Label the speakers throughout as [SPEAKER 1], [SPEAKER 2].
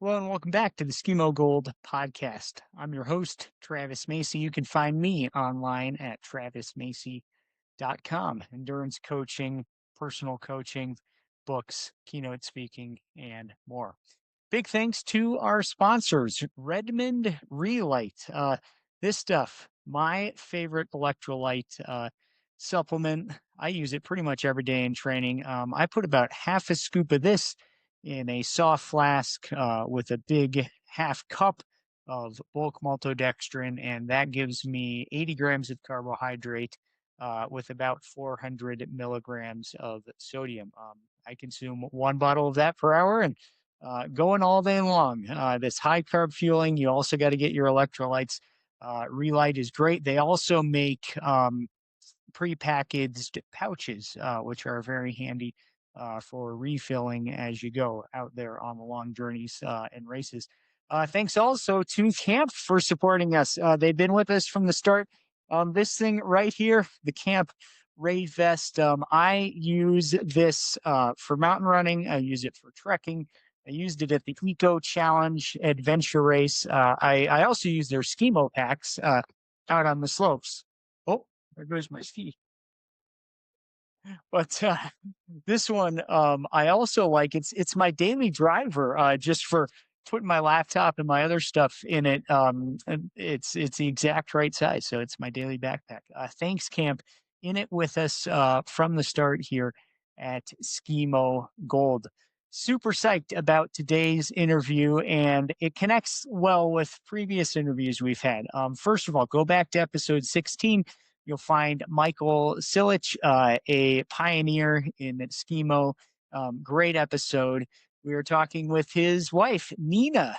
[SPEAKER 1] Hello and welcome back to the SKIMO Gold podcast. I'm your host, Travis Macy. You can find me online at travismacy.com. Endurance coaching, personal coaching, books, keynote speaking, and more. Big thanks to our sponsors, Redmond Relight. This stuff, my favorite electrolyte supplement. I use it pretty much every day in training. I put about half a scoop of this in a soft flask with a big half cup of bulk maltodextrin, and that gives me 80 grams of carbohydrate with about 400 milligrams of sodium. I consume one bottle of that per hour and going all day long. This high carb fueling, you also got to get your electrolytes. Relight is great. They also make prepackaged pouches, which are very handy for refilling as you go out there on the long journeys and races. Thanks also to Camp for supporting us. They've been with us from the start. This thing right here, the Camp Raid Vest, I use this for mountain running. I use it for trekking. I used it at the Eco Challenge Adventure Race. I also use their SKIMO packs out on the slopes. Oh, there goes my ski. But this one, I also like. It's my daily driver, just for putting my laptop and my other stuff in it. And it's the exact right size, so it's my daily backpack. Thanks, Camp, in it with us from the start here at Schemo Gold. Super psyched about today's interview, and it connects well with previous interviews we've had. First of all, go back to episode 16. You'll find Michael Silitch, a pioneer in SKIMO. Great episode. We were talking with his wife, Nina,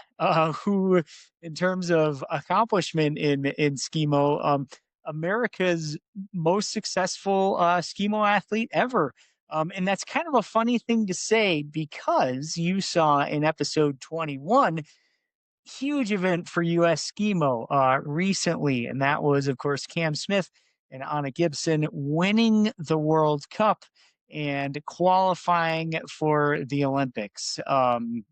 [SPEAKER 1] who, in terms of accomplishment in SKIMO, America's most successful SKIMO athlete ever. And that's kind of a funny thing to say because you saw in episode 21 huge event for US SKIMO recently, and that was, of course, Cam Smith and Anna Gibson winning the World Cup and qualifying for the Olympics. And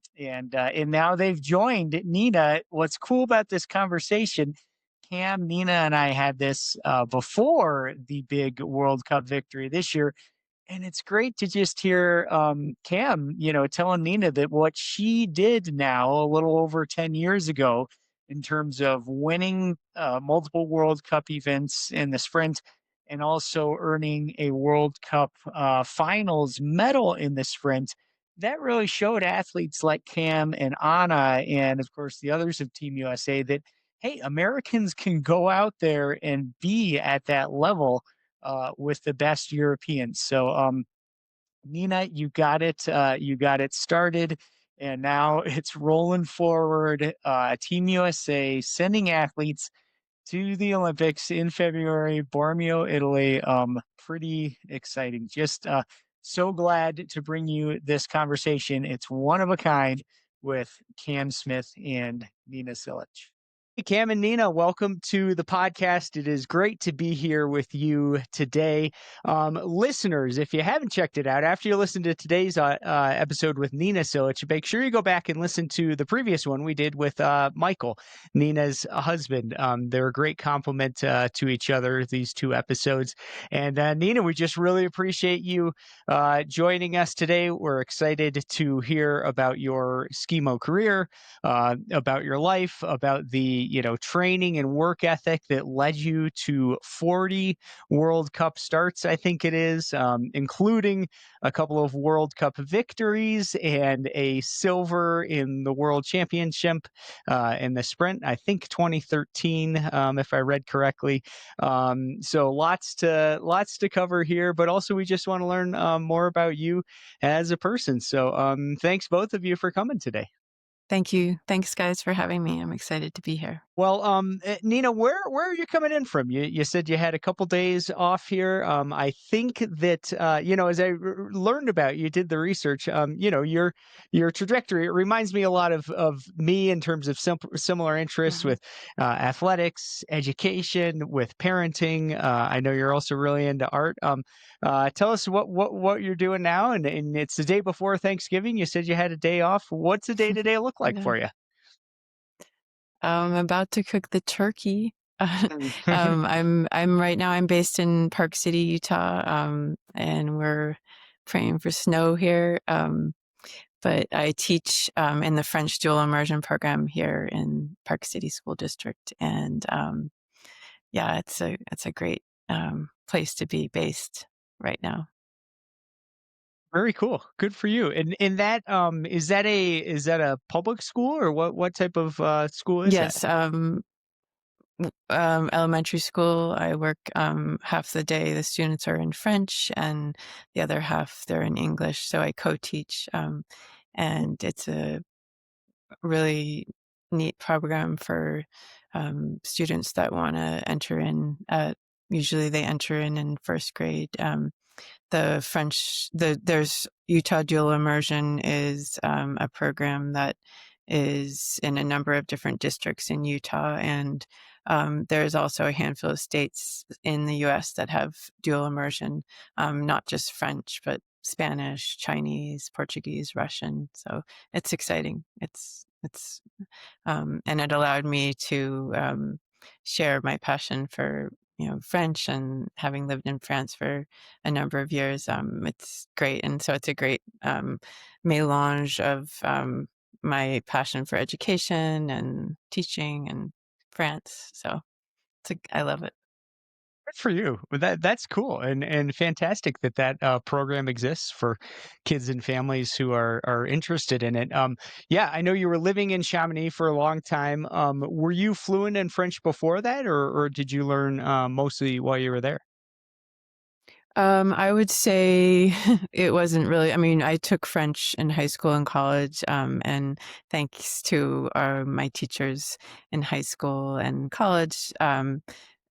[SPEAKER 1] now they've joined Nina. What's cool about this conversation, Cam, Nina, and I had this before the big World Cup victory this year, and it's great to just hear Cam, telling Nina that what she did now a little over 10 years ago in terms of winning multiple World Cup events in the sprint and also earning a World Cup finals medal in the sprint, that really showed athletes like Cam and Anna and, of course, the others of Team USA that, hey, Americans can go out there and be at that level with the best Europeans. So, Nina, you got it. You got it started, and now it's rolling forward. Team USA sending athletes to the Olympics in February, Bormio, Italy. Pretty exciting. Just so glad to bring you this conversation. It's one of a kind with Cam Smith and Nina Silitch. Hey, Cam and Nina, welcome to the podcast. It is great to be here with you today. Listeners, if you haven't checked it out, after you listen to today's episode with Nina Silitch, make sure you go back and listen to the previous one we did with Michael, Nina's husband. They're a great compliment to each other, these two episodes. And Nina, we just really appreciate you joining us today. We're excited to hear about your SKIMO career, about your life, about the training and work ethic that led you to 40 World Cup starts, I think it is, including a couple of World Cup victories and a silver in the World Championship in the sprint, I think 2013, if I read correctly. So lots to cover here, but also we just want to learn more about you as a person. So thanks both of you for coming today.
[SPEAKER 2] Thank you. Thanks, guys, for having me. I'm excited to be here.
[SPEAKER 1] Well, Nina, where are you coming in from? You said you had a couple days off here. I think that as I learned about you, did the research. Your trajectory, it reminds me a lot of me in terms of similar interests with athletics, education, with parenting. I know you're also really into art. Tell us what you're doing now, and it's the day before Thanksgiving. You said you had a day off. What's a day to day look look like
[SPEAKER 2] Yeah.
[SPEAKER 1] for you?
[SPEAKER 2] I'm about to cook the turkey.
[SPEAKER 1] Mm.
[SPEAKER 2] I'm right now I'm based in Park City, Utah, and we're praying for snow here. But I teach in the French dual immersion program here in Park City School District, and yeah, it's a great place to be based right now.
[SPEAKER 1] Very cool. Good for you. And that is that a public school or what type of school is that?
[SPEAKER 2] Yes, elementary school. I work half the day. The students are in French, and the other half they're in English. So I co-teach, and it's a really neat program for students that want to enter in. Usually, they enter in first grade. There's Utah Dual Immersion is a program that is in a number of different districts in Utah, and there's also a handful of states in the U.S. that have dual immersion, not just French, but Spanish, Chinese, Portuguese, Russian. So it's exciting. It's and it allowed me to share my passion for French, and having lived in France for a number of years, it's great. And so it's a great melange of my passion for education and teaching and France. So I love it.
[SPEAKER 1] Good for you. Well, that's cool and fantastic that that program exists for kids and families who are interested in it. Yeah, I know you were living in Chamonix for a long time. Were you fluent in French before that, or did you learn mostly while you were there?
[SPEAKER 2] I would say it wasn't really. I mean, I took French in high school and college, and thanks to my teachers in high school and college,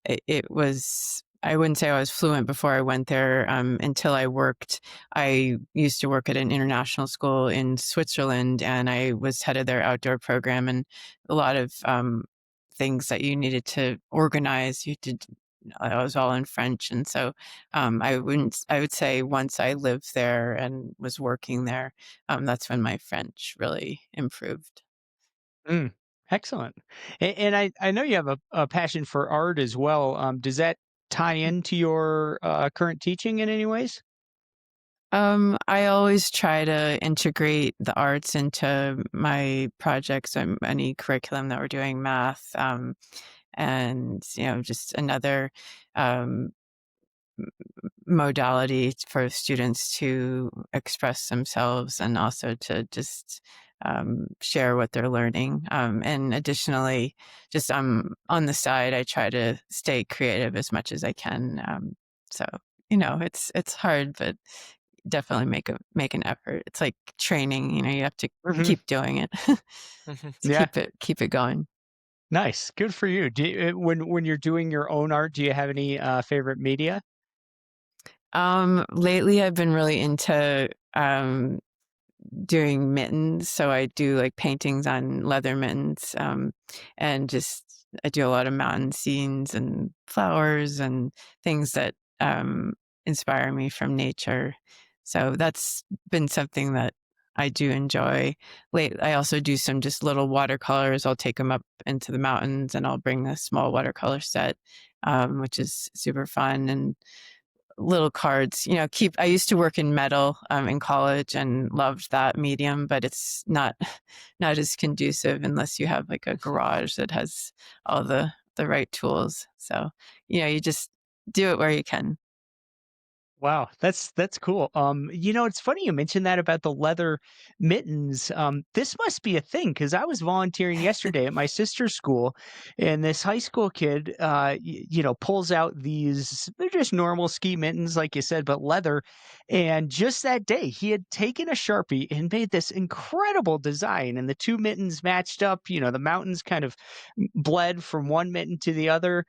[SPEAKER 2] it was. I wouldn't say I was fluent before I went there until I worked. I used to work at an international school in Switzerland, and I was head of their outdoor program, and a lot of things that you needed to organize. You did. I was all in French, and so I wouldn't. I would say once I lived there and was working there, that's when my French really improved.
[SPEAKER 1] Mm, excellent. And I know you have a passion for art as well. Does that tie into your current teaching in any ways?
[SPEAKER 2] I always try to integrate the arts into my projects and any curriculum that we're doing, math, and just another um, modality for students to express themselves and also to just share what they're learning. And additionally, just on the side, I try to stay creative as much as I can. So it's hard, but definitely make an effort. It's like training. You have to
[SPEAKER 1] Hmm.
[SPEAKER 2] keep doing it to
[SPEAKER 1] Yeah.
[SPEAKER 2] keep it going.
[SPEAKER 1] Nice, good for you. Do you, when you're doing your own art, do you have any favorite media?
[SPEAKER 2] Lately, I've been really into doing mittens. So I do like paintings on leather mittens, and just I do a lot of mountain scenes and flowers and things that inspire me from nature. So that's been something that I do enjoy. I also do some just little watercolors. I'll take them up into the mountains and I'll bring a small watercolor set, which is super fun. And little cards, I used to work in metal in college and loved that medium, but it's not not as conducive unless you have like a garage that has all the right tools. So you just do it where you can.
[SPEAKER 1] Wow, that's cool. It's funny you mentioned that about the leather mittens. This must be a thing because I was volunteering yesterday at my sister's school, and this high school kid, pulls out these. They're just normal ski mittens, like you said, but leather. And just that day, he had taken a Sharpie and made this incredible design, and the two mittens matched up. The mountains kind of bled from one mitten to the other,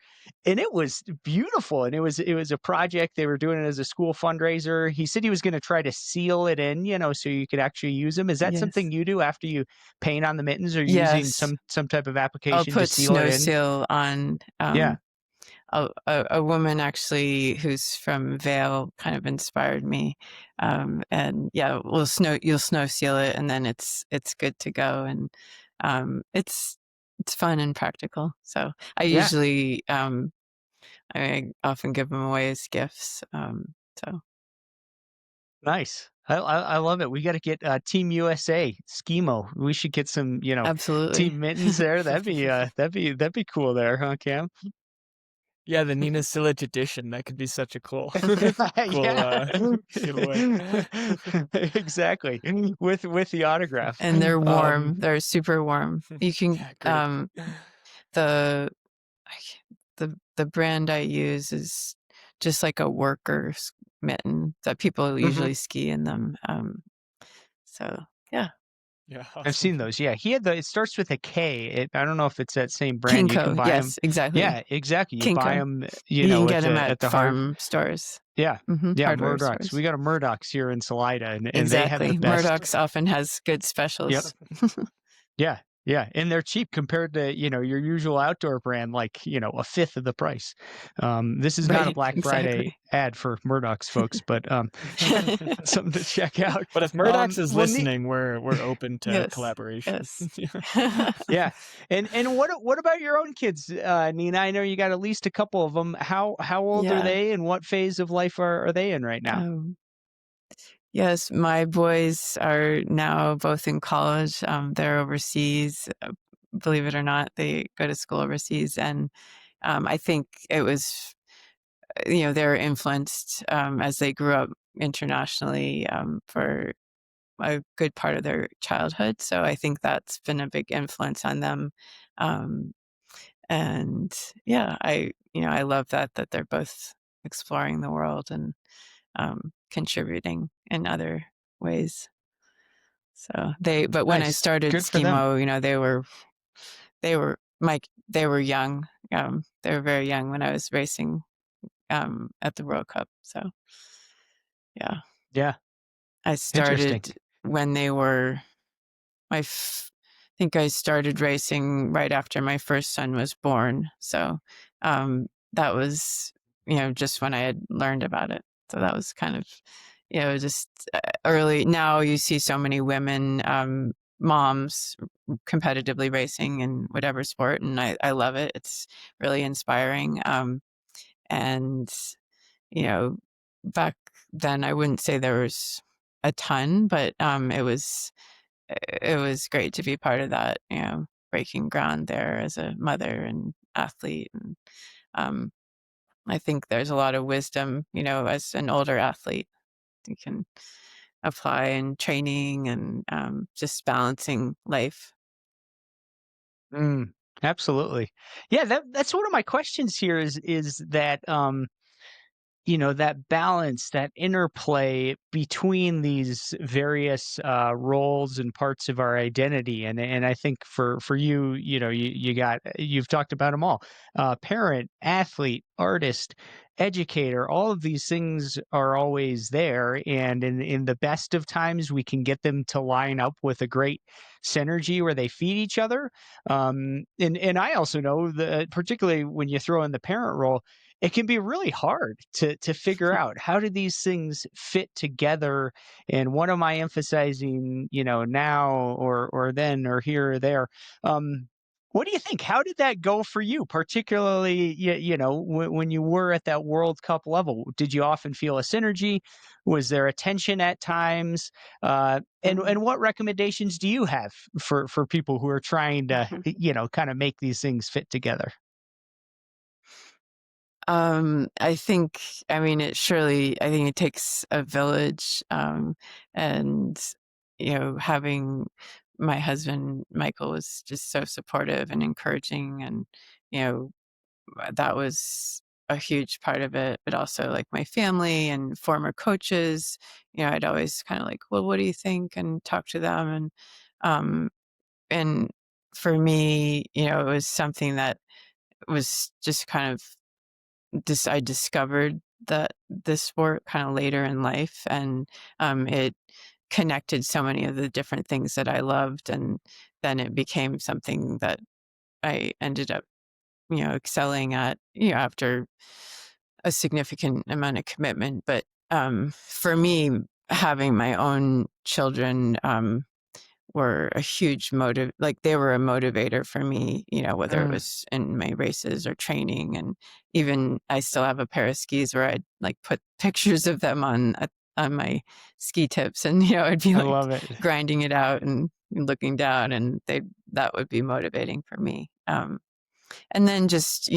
[SPEAKER 1] and it was beautiful, and it was a project. They were doing it as a school fundraiser. He said he was gonna try to seal it in, so you could actually use them. Is that something
[SPEAKER 2] Yes.
[SPEAKER 1] you do after you paint on the mittens, or using
[SPEAKER 2] Yes.
[SPEAKER 1] some type of
[SPEAKER 2] I'll
[SPEAKER 1] application to
[SPEAKER 2] put
[SPEAKER 1] seal it
[SPEAKER 2] snow
[SPEAKER 1] in?
[SPEAKER 2] seal on.
[SPEAKER 1] Yeah.
[SPEAKER 2] a woman actually who's from Vail kind of inspired me. And yeah, you'll snow seal it, and then it's good to go. And it's fun and practical. So I
[SPEAKER 1] Yeah.
[SPEAKER 2] usually I often give them away as gifts. So
[SPEAKER 1] Nice. I love it. We got to get Team USA SKIMO. We should get some,
[SPEAKER 2] absolutely.
[SPEAKER 1] team mittens there. That'd be cool there, huh, Cam?
[SPEAKER 3] Yeah, the Nina Silitch edition, that could be such a cool,
[SPEAKER 1] Yeah.
[SPEAKER 3] giveaway.
[SPEAKER 1] Exactly. With the autograph.
[SPEAKER 2] And they're
[SPEAKER 1] Um,
[SPEAKER 2] warm. They're super warm. You can
[SPEAKER 3] Yeah, great.
[SPEAKER 2] the the brand I use is just like a worker's mitten that people
[SPEAKER 1] mhm.
[SPEAKER 2] usually ski in them. So yeah,
[SPEAKER 3] Yeah,
[SPEAKER 1] I've
[SPEAKER 3] awesome.
[SPEAKER 1] seen those. Yeah, it starts with a K. I don't know if it's that same brand. You can
[SPEAKER 2] Kinko.
[SPEAKER 1] buy them.
[SPEAKER 2] Yes, exactly.
[SPEAKER 1] Yeah, exactly. You buy
[SPEAKER 2] Kinko.
[SPEAKER 1] them,
[SPEAKER 2] You can
[SPEAKER 1] at
[SPEAKER 2] get them
[SPEAKER 1] the
[SPEAKER 2] at
[SPEAKER 1] hard.
[SPEAKER 2] farm stores,
[SPEAKER 1] Yeah. Yeah,
[SPEAKER 2] hardware
[SPEAKER 1] Murdoch's. We
[SPEAKER 2] stores.
[SPEAKER 1] got a Murdoch's here in Salida, and they had the
[SPEAKER 2] Exactly.
[SPEAKER 1] best.
[SPEAKER 2] Murdoch's often has good
[SPEAKER 1] Yep.
[SPEAKER 2] specials.
[SPEAKER 1] Yeah, yeah, and they're cheap compared to, your usual outdoor brand, like, a fifth of the price. This is not a
[SPEAKER 2] Right.
[SPEAKER 1] Black Friday
[SPEAKER 2] Exactly.
[SPEAKER 1] ad for Murdoch's, folks, but, something to check out.
[SPEAKER 3] But if Murdoch's is
[SPEAKER 1] Well, neat.
[SPEAKER 3] listening, we're open to
[SPEAKER 2] Yes.
[SPEAKER 3] collaboration.
[SPEAKER 2] Yes.
[SPEAKER 1] Yeah, and what about your own kids, Nina? I know you got at least a couple of them. How old are
[SPEAKER 2] Yeah.
[SPEAKER 1] they, and what phase of life are they in right now?
[SPEAKER 2] Um, yes, my boys are now both in college. They're overseas. Believe it or not, they go to school overseas, and I think it was, they were influenced as they grew up internationally for a good part of their childhood. So I think that's been a big influence on them. Um, and yeah, I love that they're both exploring the world and contributing in other ways. So but when I
[SPEAKER 1] Nice.
[SPEAKER 2] started
[SPEAKER 1] Good for them.
[SPEAKER 2] SKIMO, they were young. They were very young when I was racing at the World Cup. So yeah,
[SPEAKER 1] Yeah,
[SPEAKER 2] I
[SPEAKER 1] interesting.
[SPEAKER 2] started when they were my. I think I started racing right after my first son was born. So that was just when I had learned about it. So that was kind of just early. Now you see so many women moms competitively racing in whatever sport, and I love it. It's really inspiring. And you know, back then I wouldn't say there was a ton, but it was great to be part of that, breaking ground there as a mother and athlete. And um, I think there's a lot of wisdom, as an older athlete you can apply in training and just balancing life.
[SPEAKER 1] Mm, absolutely. Yeah, that's one of my questions here is that that balance, that interplay between these various roles and parts of our identity, and I think for you, you've talked about them all: parent, athlete, artist, educator. All of these things are always there, and in the best of times, we can get them to line up with a great synergy where they feed each other. And I also know that particularly when you throw in the parent role, it can be really hard to figure out how do these things fit together, and what am I emphasizing, now or then or here or there. What do you think? How did that go for you, particularly when you were at that World Cup level? Did you often feel a synergy? Was there a tension at times? And what recommendations do you have for people who are trying to kind of make these things fit together?
[SPEAKER 2] I think, I mean, I think it takes a village, and, having my husband, Michael, was just so supportive and encouraging. And, you know, that was a huge part of it, but also like my family and former coaches, I'd always kind of like, well, what do you think? And talk to them. Um, and for me, it was something that was just kind of I discovered that this sport kind of later in life, and it connected so many of the different things that I loved, and then it became something that I ended up excelling at, after a significant amount of commitment. But for me, having my own children were a huge like they were a motivator for me, whether it
[SPEAKER 1] Mm,
[SPEAKER 2] was in my races or training. And even I still have a pair of skis where I'd like put pictures of them on my ski tips, and I'd be
[SPEAKER 1] I
[SPEAKER 2] like
[SPEAKER 1] love it.
[SPEAKER 2] grinding it out and looking down, and that would be motivating for me. And then just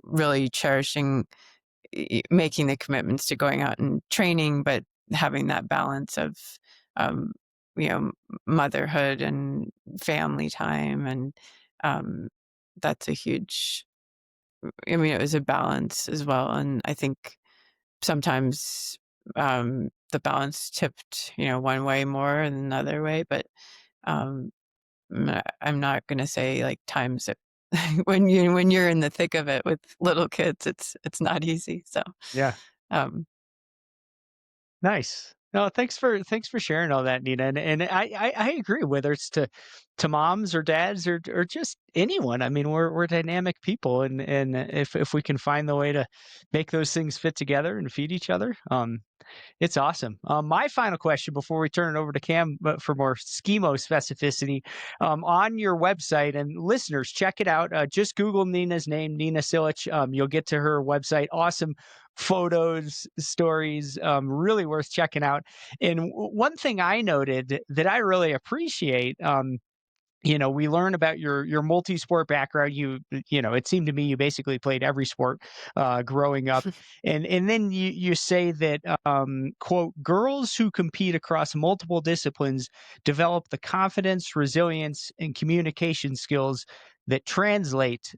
[SPEAKER 2] really cherishing making the commitments to going out and training, but having that balance of um, motherhood and family time. And um, that's a huge, I mean, it was a balance as well. And I think sometimes the balance tipped, one way more than another way. But um, I'm not going to say like times that when you're in the thick of it with little kids, it's not easy. So
[SPEAKER 1] Yeah.
[SPEAKER 2] um,
[SPEAKER 1] Nice. No, thanks for sharing all that, Nina. And I agree. Whether it's to moms or dads or just anyone. I mean, we're dynamic people, and if we can find the way to make those things fit together and feed each other, it's awesome. My final question before we turn it over to Cam, but for more schemo specificity, on your website, and listeners, check it out. Just Google Nina's name, Nina Silitch. You'll get to her website. Awesome photos, stories, really worth checking out. And one thing I noted that I really appreciate, we learn about your multi-sport background. It seemed to me you basically played every sport growing up, and then you say that quote, girls who compete across multiple disciplines develop the confidence, resilience, and communication skills that translate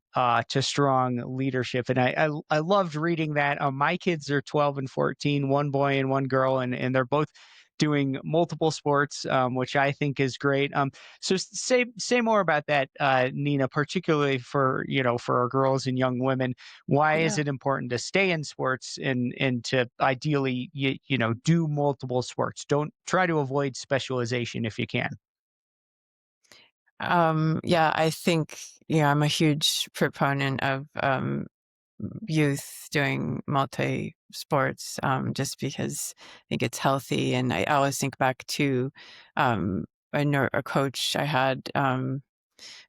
[SPEAKER 1] to strong leadership. And I loved reading that. My kids are 12 and 14, one boy and one girl, and they're both doing multiple sports, which I think is great. So say more about that, Nina, particularly for our girls and young women. Why is
[SPEAKER 2] yeah.
[SPEAKER 1] it important to stay in sports and to ideally do multiple sports? Don't try to avoid specialization if you can.
[SPEAKER 2] Yeah, I think, I'm a huge proponent of youth doing multi sports, just because I think it's healthy. And I always think back to um, a coach I had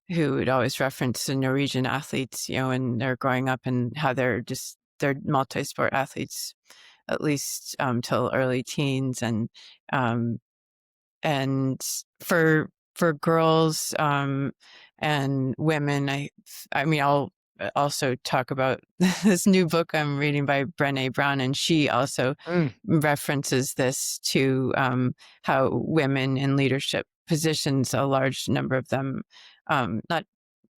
[SPEAKER 2] who would always reference the Norwegian athletes, when they're growing up, and how they're multi sport athletes, at least till early teens. Um, and for girls and women, I mean, I'll also talk about this new book I'm reading by Brené Brown, and she also
[SPEAKER 1] Mm,
[SPEAKER 2] references this to how women in leadership positions, a large number of them not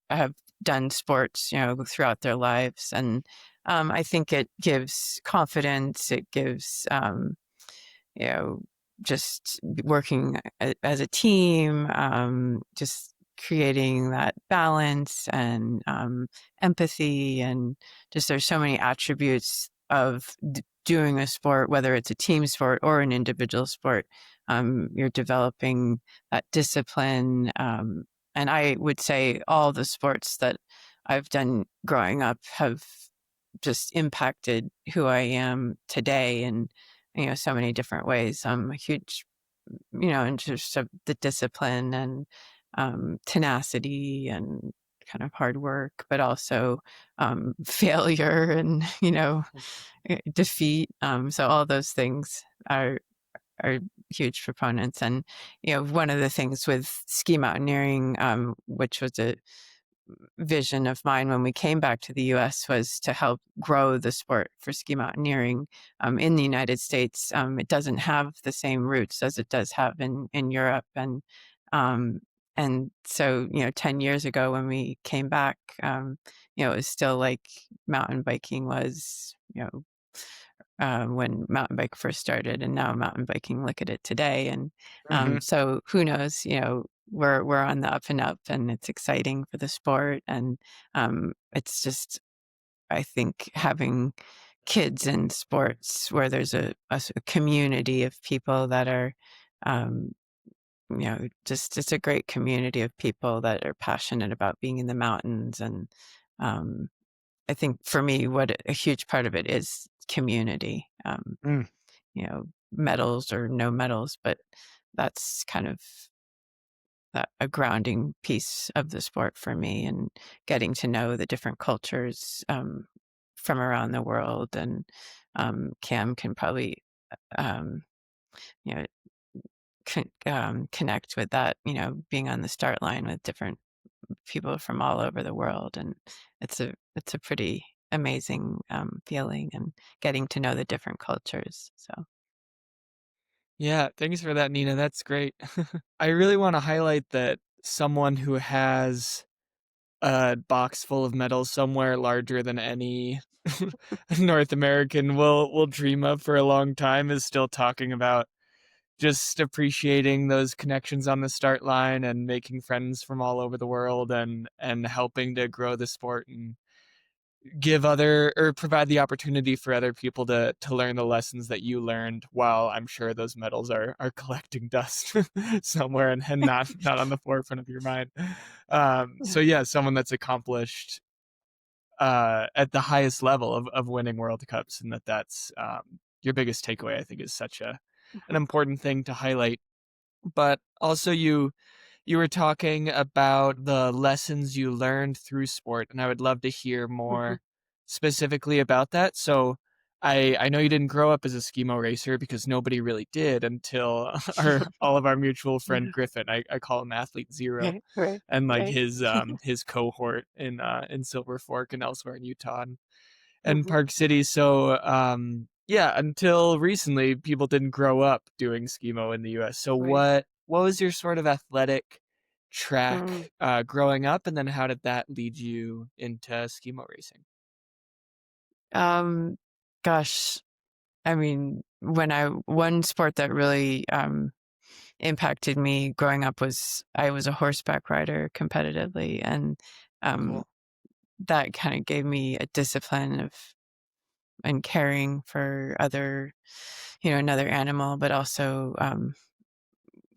[SPEAKER 2] have done sports throughout their lives. And I think it gives confidence, it gives you know, just working as a team, just creating that balance and empathy. And just there's so many attributes of doing a sport, whether it's a team sport or an individual sport. You're developing that discipline. And I would say all the sports that I've done growing up have just impacted who I am today. And so many different ways. I'm a huge, in terms of the discipline and tenacity and kind of hard work, but also failure and, defeat. So all those things are huge proponents. And, one of the things with ski mountaineering, which was a vision of mine when we came back to the US, was to help grow the sport for ski mountaineering in the United States. It doesn't have the same roots as it does have in Europe. Um, and so, 10 years ago when we came back, it was still like mountain biking was, when mountain bike first started, and now mountain biking, look at it today. And
[SPEAKER 1] mhm.
[SPEAKER 2] so who knows, we're on the up and up, and it's exciting for the sport. And it's just, I think, having kids in sports where there's a community of people that are um, just it's a great community of people that are passionate about being in the mountains. And I think for me, a huge part of it is community.
[SPEAKER 1] Mm.
[SPEAKER 2] You know, medals or no medals, but that's kind of a grounding piece of the sport for me, and getting to know the different cultures from around the world. And Cam can probably, um, you know, connect with that. You know, being on the start line with different people from all over the world, and it's a pretty amazing feeling, and getting to know the different cultures. So
[SPEAKER 3] Yeah, thanks for that, Nina. That's great. I really want to highlight that someone who has a box full of medals somewhere larger than any North American will dream of for a long time is still talking about just appreciating those connections on the start line and making friends from all over the world and helping to grow the sport and give other or provide the opportunity for other people to learn the lessons that you learned, while I'm sure those medals are collecting dust somewhere and not on the forefront of your mind. So yeah, someone that's accomplished at the highest level of winning World Cups, and that's your biggest takeaway, I think, is such a an important thing to highlight. But also you were talking about the lessons you learned through sport, and I would love to hear
[SPEAKER 2] Mhm.
[SPEAKER 3] more specifically about that. So I know you didn't grow up as a skimo racer, because nobody really did until our all of our mutual friend
[SPEAKER 2] Yeah.
[SPEAKER 3] Griffin. I call him Athlete Zero,
[SPEAKER 2] Right, right,
[SPEAKER 3] and like
[SPEAKER 2] right.
[SPEAKER 3] his cohort in Silver Fork and elsewhere in Utah and
[SPEAKER 2] Mhm.
[SPEAKER 3] Park City. So yeah, until recently, people didn't grow up doing skimo in the U.S. So
[SPEAKER 2] Right.
[SPEAKER 3] what was your sort of athletic
[SPEAKER 2] Mm.
[SPEAKER 3] track growing up, and then how did that lead you into skimo racing?
[SPEAKER 2] Um, Gosh, I mean, one sport that really impacted me growing up was I was a horseback rider competitively, and um,
[SPEAKER 3] Cool.
[SPEAKER 2] that kind of gave me a discipline of and caring for another animal, but also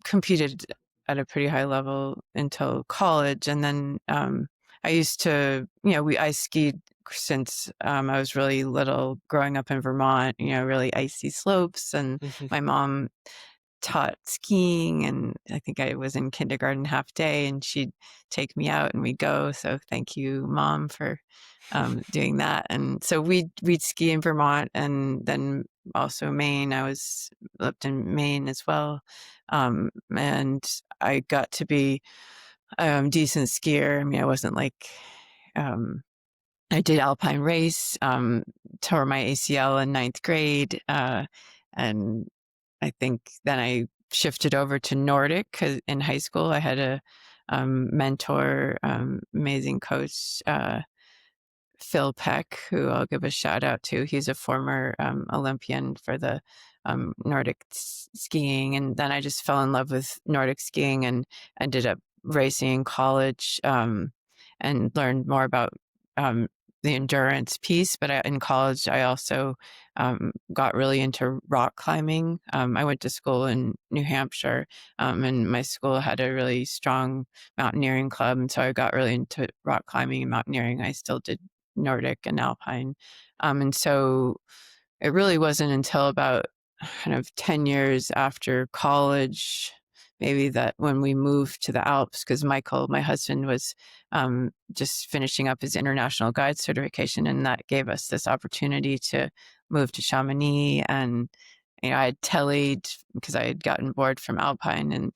[SPEAKER 2] competed at a pretty high level until college. And then I used to, I skied since I was really little, growing up in Vermont, really icy slopes. And my mom taught skiing, and I think I was in kindergarten half day, and she'd take me out and we'd go. So thank you, Mom, for doing that. And so we'd ski in Vermont, and then also Maine. Lived in Maine as well, and I got to be decent skier. I mean, I wasn't like um, I did alpine race, tore my ACL in ninth grade, and I think then I shifted over to Nordic, 'cause in high school I had a mentor, amazing coach, Phil Peck, who I'll give a shout out to. He's a former Olympian for the Nordic skiing. And then I just fell in love with Nordic skiing and ended up racing in college, and learned more about um, the endurance piece. But in college, I also got really into rock climbing. I went to school in New Hampshire, and my school had a really strong mountaineering club. And so I got really into rock climbing and mountaineering. I still did Nordic and Alpine. And so it really wasn't until about kind of 10 years after college, maybe, that when we moved to the Alps, because Michael, my husband, was just finishing up his international guide certification. And that gave us this opportunity to move to Chamonix. And, I had tellied because I had gotten bored from Alpine, and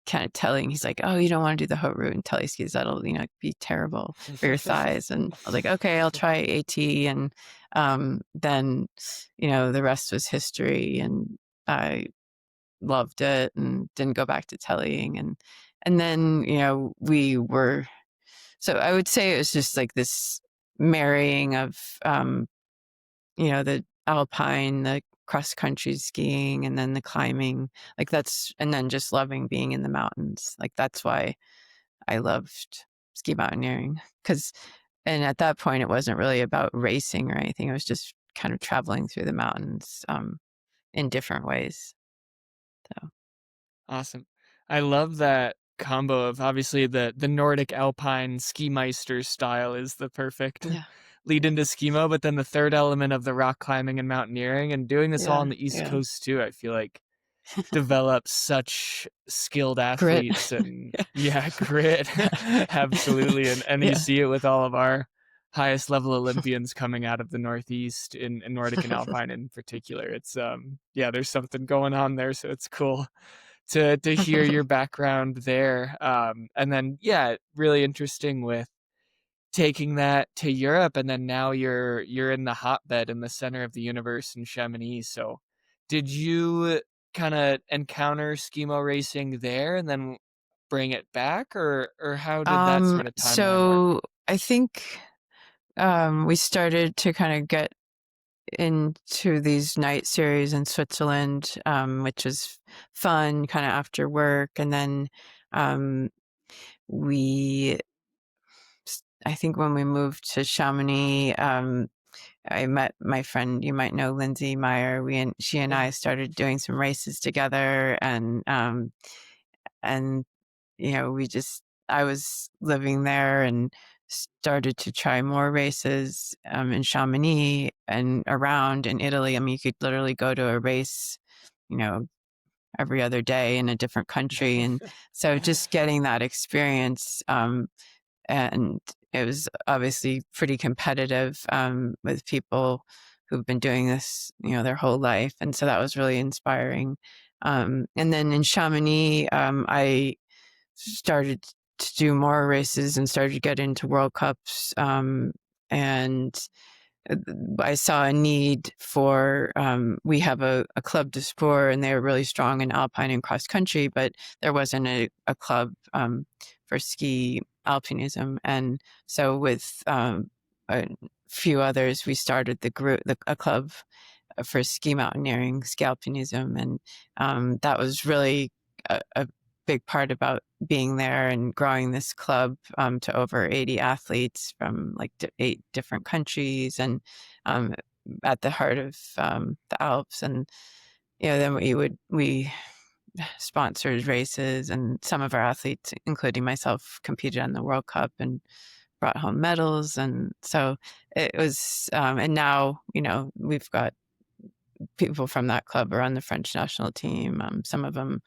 [SPEAKER 2] kind of telling, he's like, "Oh, you don't want to do the haute route and telly skis. That'll, be terrible for your thighs." And I was like, "Okay, I'll try AT." And then, the rest was history, and I loved it and didn't go back to tellying. And then, so I would say it was just like this marrying of, the alpine, the cross country skiing, and then the climbing. And then just loving being in the mountains. Like, that's why I loved ski mountaineering. And at that point, it wasn't really about racing or anything. It was just kind of traveling through the mountains in different ways. So,
[SPEAKER 3] Awesome. I love that combo of, obviously, the Nordic Alpine ski meister style is the perfect
[SPEAKER 2] yeah.
[SPEAKER 3] lead into SKIMO, but then the third element of the rock climbing and mountaineering, and doing this all
[SPEAKER 2] Yeah,
[SPEAKER 3] on the East
[SPEAKER 2] yeah.
[SPEAKER 3] Coast too, I feel like develops such skilled
[SPEAKER 2] Grit.
[SPEAKER 3] athletes and yeah, grit. Absolutely. And you
[SPEAKER 2] Yeah.
[SPEAKER 3] see it with all of our highest level Olympians coming out of the Northeast in Nordic and Alpine in particular. It's yeah, there's something going on there. So it's cool to hear your background there. And then yeah, really interesting with taking that to Europe, and then now you're in the hotbed in the center of the universe in Chamonix. So, did you kind of encounter skimo racing there and then bring it back, or how did that sort of timeline work?
[SPEAKER 2] So I think we started to kind of get into these night series in Switzerland, which was fun kind of after work. And then um, we, I think when we moved to Chamonix, I met my friend, you might know Lindsay Meyer. She and I started doing some races together, and I was living there and started to try more races in Chamonix and around in Italy. I mean, you could literally go to a race, you know, every other day in a different country, and so just getting that experience. And it was obviously pretty competitive with people who've been doing this, their whole life, and so that was really inspiring. And then in Chamonix, I started to do more races and started to get into World Cups, and I saw a need for, we have a club de sport, and they were really strong in alpine and cross country, but there wasn't a club for ski alpinism. And so with a few others, we started a club for ski mountaineering, ski alpinism. And that was really a big part about being there and growing this club to over 80 athletes from like 8 different countries, and um, at the heart of the Alps. And then we sponsored races, and some of our athletes, including myself, competed on the World Cup and brought home medals. And so it was, and now we've got people from that club are on the French national team. Some of them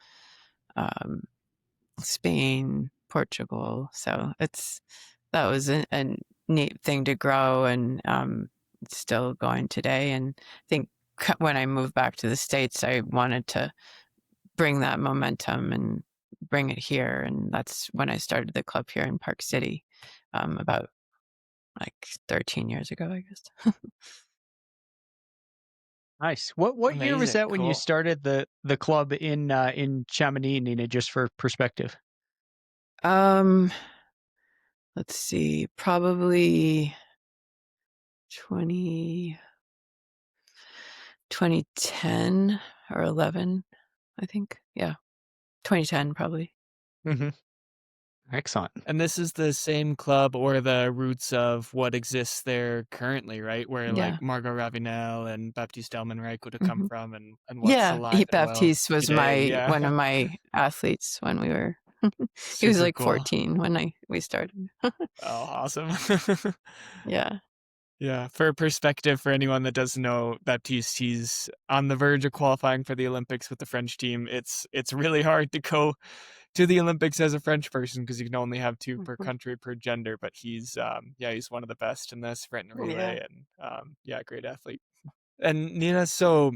[SPEAKER 2] um, Spain, Portugal. So that was a neat thing to grow, and it's still going today. And I think when I moved back to the States, I wanted to bring that momentum and bring it here. And that's when I started the club here in Park City, about like 13 years ago, I guess.
[SPEAKER 1] Nice. What year was
[SPEAKER 3] Amazing,
[SPEAKER 1] that when you
[SPEAKER 3] cool.
[SPEAKER 1] started the club in Chamonix, Nina? Just for perspective.
[SPEAKER 2] Um, let's see, probably 20, 2010 or 11, I think. Yeah, 2010 probably.
[SPEAKER 1] Hmm. Excellent.
[SPEAKER 3] And this is the same club or the roots of what exists there currently, right? Where
[SPEAKER 2] Yeah.
[SPEAKER 3] like Margot Ravinel and Baptiste Delmenreich would have come
[SPEAKER 2] Hmm.
[SPEAKER 3] from, and what's
[SPEAKER 2] Yeah,
[SPEAKER 3] alive and well
[SPEAKER 2] Baptiste was
[SPEAKER 3] today.
[SPEAKER 2] one
[SPEAKER 3] Yeah.
[SPEAKER 2] of my athletes when we were. He was
[SPEAKER 3] Super
[SPEAKER 2] like
[SPEAKER 3] cool.
[SPEAKER 2] 14 when we started.
[SPEAKER 3] Oh, awesome.
[SPEAKER 2] Yeah.
[SPEAKER 3] Yeah, for perspective, for anyone that doesn't know Baptiste, he's on the verge of qualifying for the Olympics with the French team. It's really hard to go to the Olympics as a French person because you can only have two per
[SPEAKER 2] Mhm.
[SPEAKER 3] country per gender. But he's yeah, he's one of the best in the sprint and
[SPEAKER 2] Yeah.
[SPEAKER 3] relay, and yeah, great athlete. And Nina, so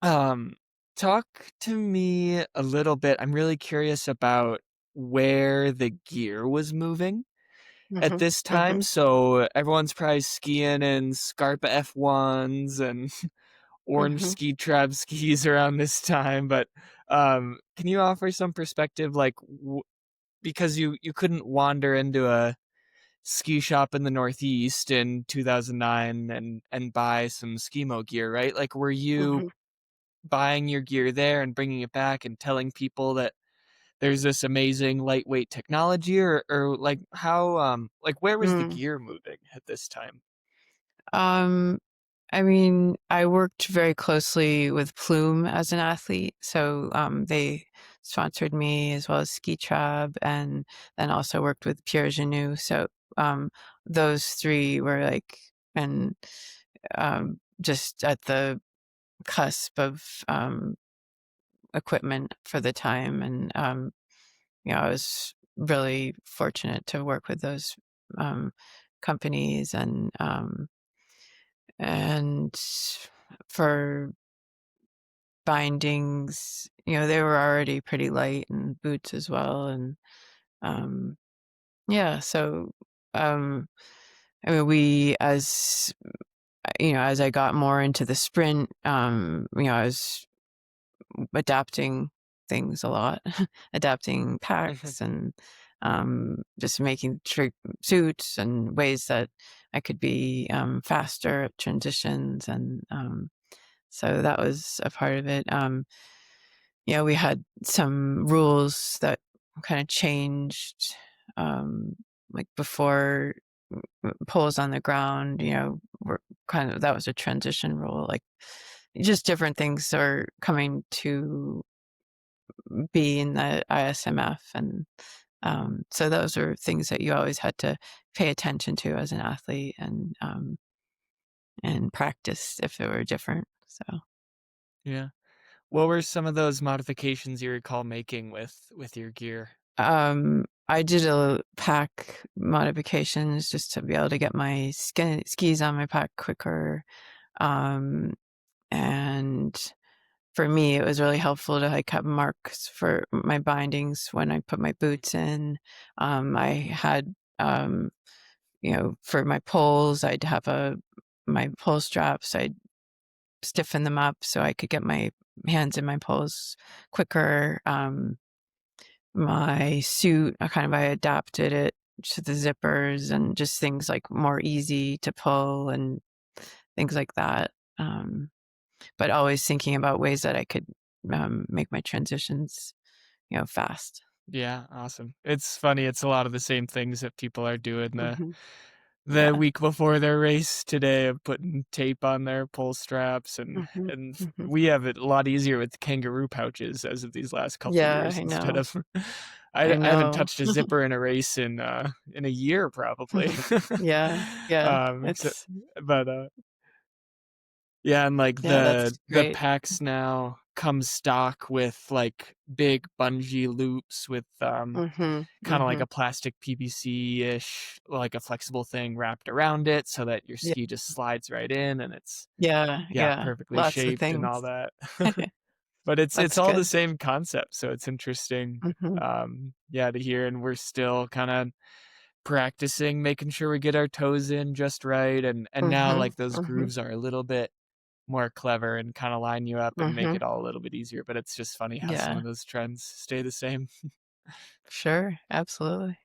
[SPEAKER 3] um, talk to me a little bit. I'm really curious about where the gear was moving at
[SPEAKER 2] Hmm.
[SPEAKER 3] this
[SPEAKER 2] Hmm.
[SPEAKER 3] time. So everyone's probably skiing in Scarpa F1s and orange
[SPEAKER 2] Hmm.
[SPEAKER 3] ski trap skis around this time. But can you offer some perspective, like because you couldn't wander into a ski shop in the Northeast in 2009 and buy some skimo gear, right? Like, were you
[SPEAKER 2] Hmm.
[SPEAKER 3] buying your gear there and bringing it back and telling people that there's this amazing lightweight technology, or like how like where was the
[SPEAKER 2] Mm.
[SPEAKER 3] gear moving at this time?
[SPEAKER 2] Um, I mean, I worked very closely with Plume as an athlete, so they sponsored me as well as Ski Trab, and then also worked with Pierre Genoux. So those three were like and just at the cusp of equipment for the time. And I was really fortunate to work with those um, companies, and for bindings, they were already pretty light, and boots as well. And um, yeah, so um, I mean, as I got more into the sprint, I was adapting things a lot, adapting packs, and just making suits and ways that I could be faster at transitions. And so that was a part of it. We had some rules that kind of changed, like before poles on the ground, were that was a transition rule. Like, just different things are coming to be in the ISMF. And so those are things that you always had to pay attention to as an athlete, and practice if it were different. So
[SPEAKER 3] Yeah. What were some of those modifications you recall making with your gear?
[SPEAKER 2] I did a pack modifications just to be able to get my skis on my pack quicker. Um, and for me, it was really helpful to like have marks for my bindings when I put my boots in. I had, for my poles, I'd have my pole straps. I'd stiffen them up so I could get my hands in my poles quicker. My suit, I adapted it to the zippers, and just things like more easy to pull and things like that. But always thinking about ways that I could make my transitions, fast.
[SPEAKER 3] Yeah, awesome. It's funny, it's a lot of the same things that people are doing
[SPEAKER 2] Hmm.
[SPEAKER 3] the
[SPEAKER 2] Yeah.
[SPEAKER 3] week before their race today of putting tape on their pull straps, and
[SPEAKER 2] Hmm. Hmm.
[SPEAKER 3] we have it a lot easier with kangaroo pouches as of these last couple
[SPEAKER 2] Yeah,
[SPEAKER 3] years
[SPEAKER 2] I
[SPEAKER 3] instead
[SPEAKER 2] know.
[SPEAKER 3] of
[SPEAKER 2] I
[SPEAKER 3] I haven't
[SPEAKER 2] know.
[SPEAKER 3] touched a zipper in a race in a year probably.
[SPEAKER 2] Yeah. Yeah.
[SPEAKER 3] So,
[SPEAKER 2] It's
[SPEAKER 3] but yeah, and like
[SPEAKER 2] Yeah, that's
[SPEAKER 3] the
[SPEAKER 2] great.
[SPEAKER 3] packs now come stock with like big bungee loops with
[SPEAKER 2] Hmm.
[SPEAKER 3] kind of like
[SPEAKER 2] Hmm.
[SPEAKER 3] a plastic PVC-ish, like a flexible thing wrapped around it so that your
[SPEAKER 2] Yeah.
[SPEAKER 3] ski just slides right in and it's,
[SPEAKER 2] Yeah.
[SPEAKER 3] yeah,
[SPEAKER 2] Yeah.
[SPEAKER 3] perfectly
[SPEAKER 2] Lots of
[SPEAKER 3] shaped and
[SPEAKER 2] things.
[SPEAKER 3] all that. But it's
[SPEAKER 2] That's
[SPEAKER 3] all the
[SPEAKER 2] good.
[SPEAKER 3] same concept, so it's interesting,
[SPEAKER 2] Hmm.
[SPEAKER 3] yeah, to hear, and we're still kinda practicing, making sure we get our toes in just right, and now,
[SPEAKER 2] Hmm.
[SPEAKER 3] like, those
[SPEAKER 2] Hmm.
[SPEAKER 3] grooves are a little bit more clever and kinda line you up and make
[SPEAKER 2] Hmm.
[SPEAKER 3] it all a little bit easier, but it's just funny how some
[SPEAKER 2] Yeah.
[SPEAKER 3] of those trends stay the same.
[SPEAKER 2] Sure. Absolutely.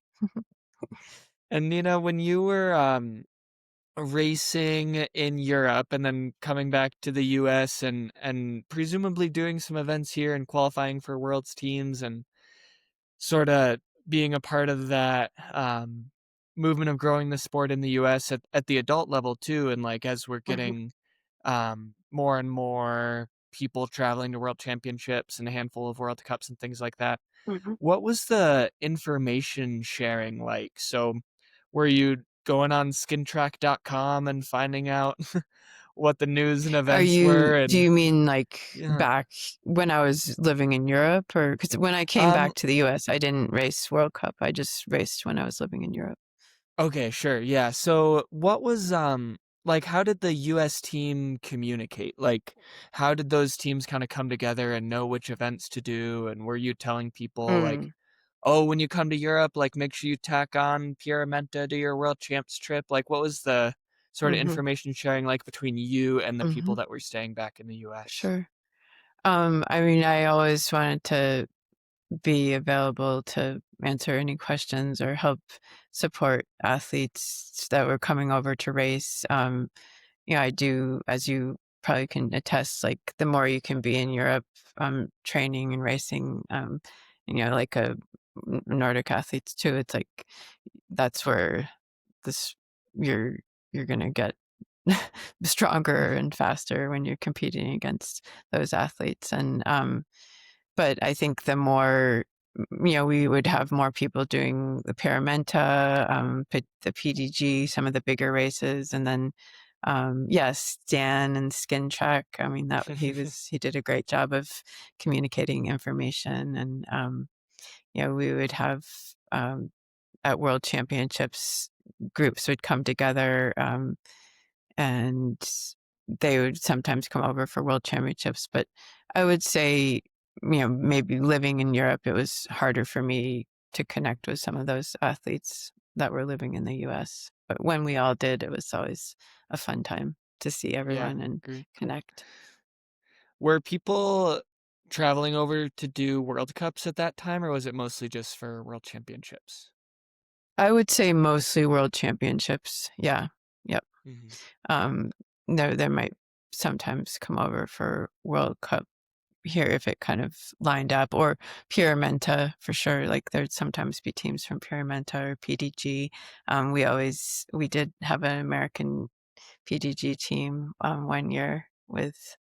[SPEAKER 3] And Nina, when you were, racing in Europe and then coming back to the US and presumably doing some events here and qualifying for world's teams and sorta being a part of that, movement of growing the sport in the US at the adult level too, and, like, as we're
[SPEAKER 2] Hmm.
[SPEAKER 3] getting, more and more people traveling to world championships and a handful of World Cups and things like that,
[SPEAKER 2] Hmm.
[SPEAKER 3] what was the information sharing like? So, were you going on skintrack.com and finding out what the news and events were
[SPEAKER 2] Do
[SPEAKER 3] and
[SPEAKER 2] you mean like
[SPEAKER 3] yeah.
[SPEAKER 2] back when I was living in Europe, or because when I came
[SPEAKER 3] Um,
[SPEAKER 2] back to the US, I didn't race World Cup. I just raced when I was living in Europe.
[SPEAKER 3] okay, sure, yeah. So, what was, like, how did the US team communicate? Like, how did those teams kinda come together and know which events to do, and were you telling people, like,
[SPEAKER 2] Mm.
[SPEAKER 3] "Oh, when you come to Europe, like, make sure you tack on Pyramenta to your World Champs trip." Like, what was the sorta
[SPEAKER 2] Mhm.
[SPEAKER 3] information sharing like between you and the people
[SPEAKER 2] Mhm.
[SPEAKER 3] that were staying back in the US?
[SPEAKER 2] Sure. I mean, I always wanted to be available to answer any questions or help support athletes that were coming over to race. I do, as you probably can attest, like the more you can be in Europe, training and racing, like Nordic athletes too, it's like that's where this you're you're gonna get stronger and faster when you're competing against those athletes. And but I think the more we would have more people doing the Paramenta, the PDG, some of the bigger races, and then yes, Dan and Skin Track. I mean, that he did a great job of communicating information, and we would have at World Championships, groups would come together, and they would sometimes come over for World Championships. But I would say, maybe living in Europe, it was harder for me to connect with some of those athletes that were living in the US. But when we all did, it was always a fun time to see
[SPEAKER 3] Yeah,
[SPEAKER 2] everyone and
[SPEAKER 3] agreed.
[SPEAKER 2] connect.
[SPEAKER 3] Were people traveling over to do World Cups at that time, or was it mostly just for World Championships?
[SPEAKER 2] I would say mostly World Championships. Yeah. Yep.
[SPEAKER 3] Mhm.
[SPEAKER 2] Um, there might sometimes come over for World Cup here if it kind of lined up, or Pyramenta for sure. Like there'd sometimes be teams from Pyramenta or PDG. We did have an American PDG team one year with,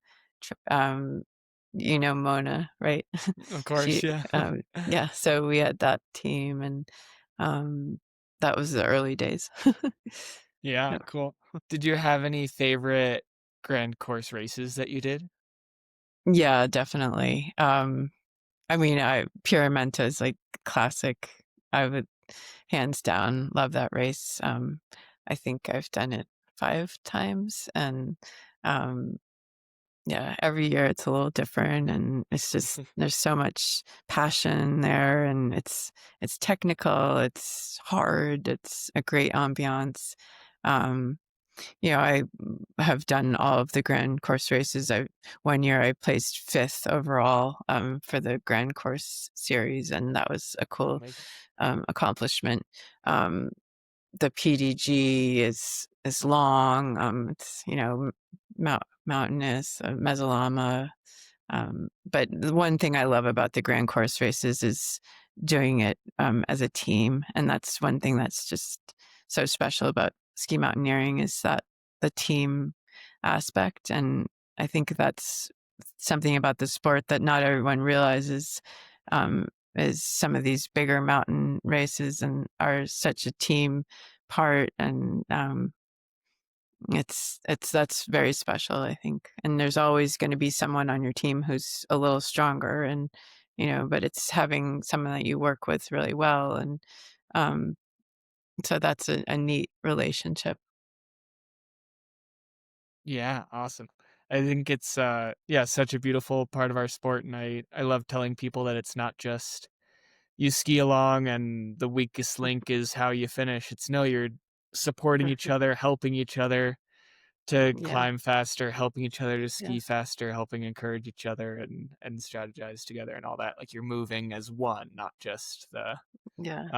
[SPEAKER 2] Mona, right?
[SPEAKER 3] Of
[SPEAKER 2] She,
[SPEAKER 3] course, yeah.
[SPEAKER 2] yeah. So we had that team, and um, that was the early days.
[SPEAKER 3] Yeah,
[SPEAKER 2] Yeah.
[SPEAKER 3] cool. Did you have any favorite grand course races that you did?
[SPEAKER 2] Yeah, definitely. I mean, Pyramenta is like classic. I would hands down love that race. I think I've done it 5 times, and um, yeah, every year it's a little different, and it's just there's so much passion there, and it's technical, it's hard, it's a great ambiance. Um, I have done all of the grand course races. One year I placed 5th overall for the grand course series, and that was a
[SPEAKER 3] Oh,
[SPEAKER 2] cool
[SPEAKER 3] amazing.
[SPEAKER 2] accomplishment. Um, the PDG is long. It's mountainous, mesolama. But the one thing I love about the grand course races is doing it as a team, and that's one thing that's just so special about ski mountaineering, is that the team aspect. And I think that's something about the sport that not everyone realizes. Is some of these bigger mountain races and are such a team part, and that's very special, I think. And there's always going to be someone on your team who's a little stronger, and but it's having someone that you work with really well, and um, so that's a neat relationship.
[SPEAKER 3] Yeah, awesome. I think it's yeah, such a beautiful part of our sport, and I love telling people that it's not just you ski along and the weakest link is how you finish. It's no, you're supporting each
[SPEAKER 2] Mhm.
[SPEAKER 3] other, helping each other to
[SPEAKER 2] Yeah,
[SPEAKER 3] climb faster, helping each other to
[SPEAKER 2] yeah,
[SPEAKER 3] ski faster, helping encourage each other and strategize together and all that. Like you're moving as one, not just the
[SPEAKER 2] yeah.